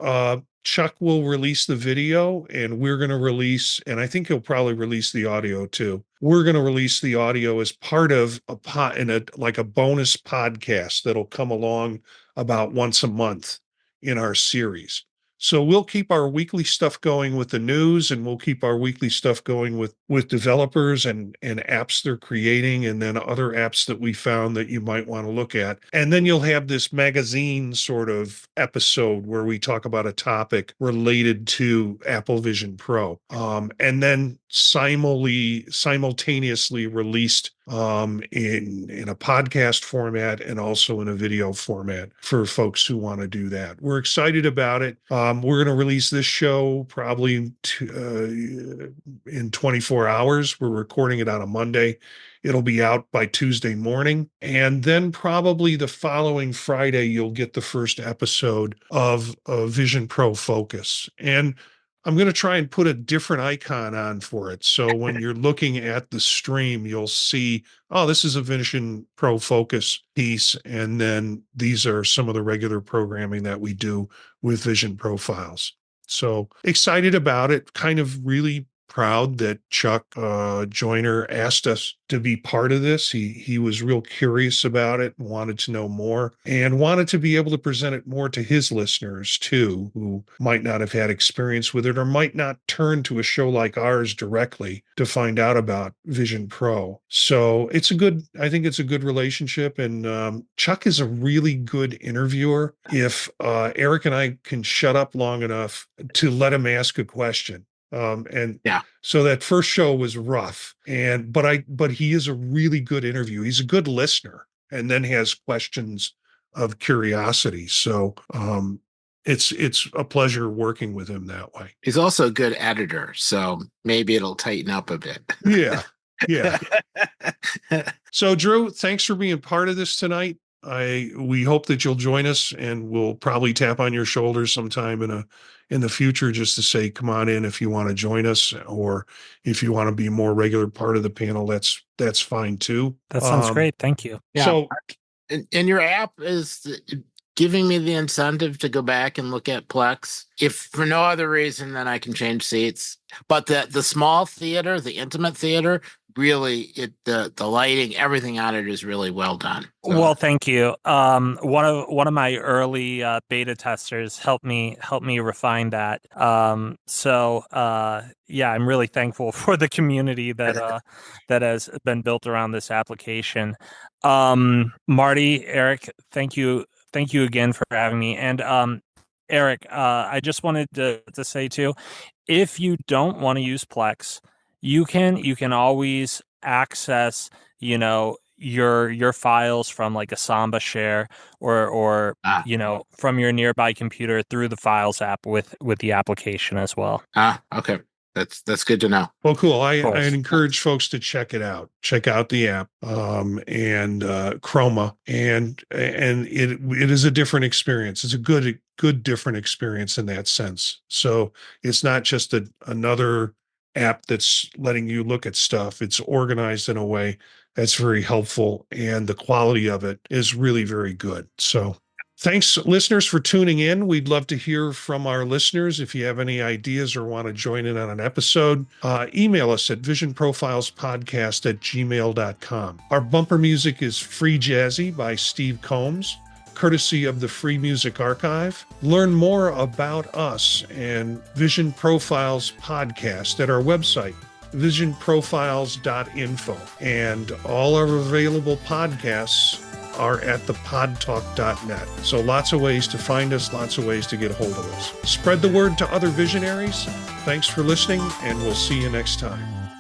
Chuck will release the video, and we're going to release, and I think he'll probably release the audio too. We're going to release the audio as part of a bonus podcast that'll come along about once a month in our series. So we'll keep our weekly stuff going with the news, and we'll keep our weekly stuff going with developers and apps they're creating, and then other apps that we found that you might want to look at. And then you'll have this magazine sort of episode where we talk about a topic related to Apple Vision Pro, and then simultaneously released in a podcast format and also in a video format for folks who want to do that. We're excited about it. We're going to release this show probably in 24 hours. We're recording it on a Monday. It'll be out by Tuesday morning. And then probably the following Friday, you'll get the first episode of Vision Pro Focus. And I'm going to try and put a different icon on for it. So when you're looking at the stream, you'll see, oh, this is a Vision Pro Focus piece. And then these are some of the regular programming that we do with Vision Profiles. So excited about it, kind of really proud that Chuck Joyner asked us to be part of this. He was real curious about it, wanted to know more, and wanted to be able to present it more to his listeners too, who might not have had experience with it or might not turn to a show like ours directly to find out about Vision Pro. So I think it's a good relationship. And Chuck is a really good interviewer. If Eric and I can shut up long enough to let him ask a question. And Yeah. so that first show was rough, but he is a really good interview. He's a good listener and then has questions of curiosity. So, it's a pleasure working with him that way. He's also a good editor, so maybe it'll tighten up a bit. Yeah. Yeah. So Drew, thanks for being part of this tonight. We hope that you'll join us, and we'll probably tap on your shoulders sometime in the future just to say, come on in if you want to join us, or if you want to be a more regular part of the panel, that's fine too. That sounds great. Thank you. Yeah. So, and your app is giving me the incentive to go back and look at Plex, if for no other reason than I can change seats. But the small theater, the intimate theater, really, the lighting, everything on it is really well done. So. Well, thank you. One of my early beta testers helped me refine that. Yeah, I'm really thankful for the community that has been built around this application. Marty, Eric, thank you again for having me. And Eric, I just wanted to say too, if you don't want to use Plex, you can always access, your files from like a Samba share or from your nearby computer through the Files app with the application as well. Okay. That's good to know. Well, cool. I encourage folks to check it out. Check out the app, and Chroma, and it is a different experience. It's a good different experience in that sense. So it's not just another app that's letting you look at stuff. It's organized in a way that's very helpful, and the quality of it is really very good. So thanks, listeners, for tuning in. We'd love to hear from our listeners. If you have any ideas or want to join in on an episode, email us at visionprofilespodcast@gmail.com. Our bumper music is Free Jazzy by Steve Combs, courtesy of the Free Music Archive. Learn more about us and Vision Profiles Podcast at our website, visionprofiles.info. And all our available podcasts are at thepodtalk.net. So lots of ways to find us, lots of ways to get a hold of us. Spread the word to other visionaries. Thanks for listening, and we'll see you next time.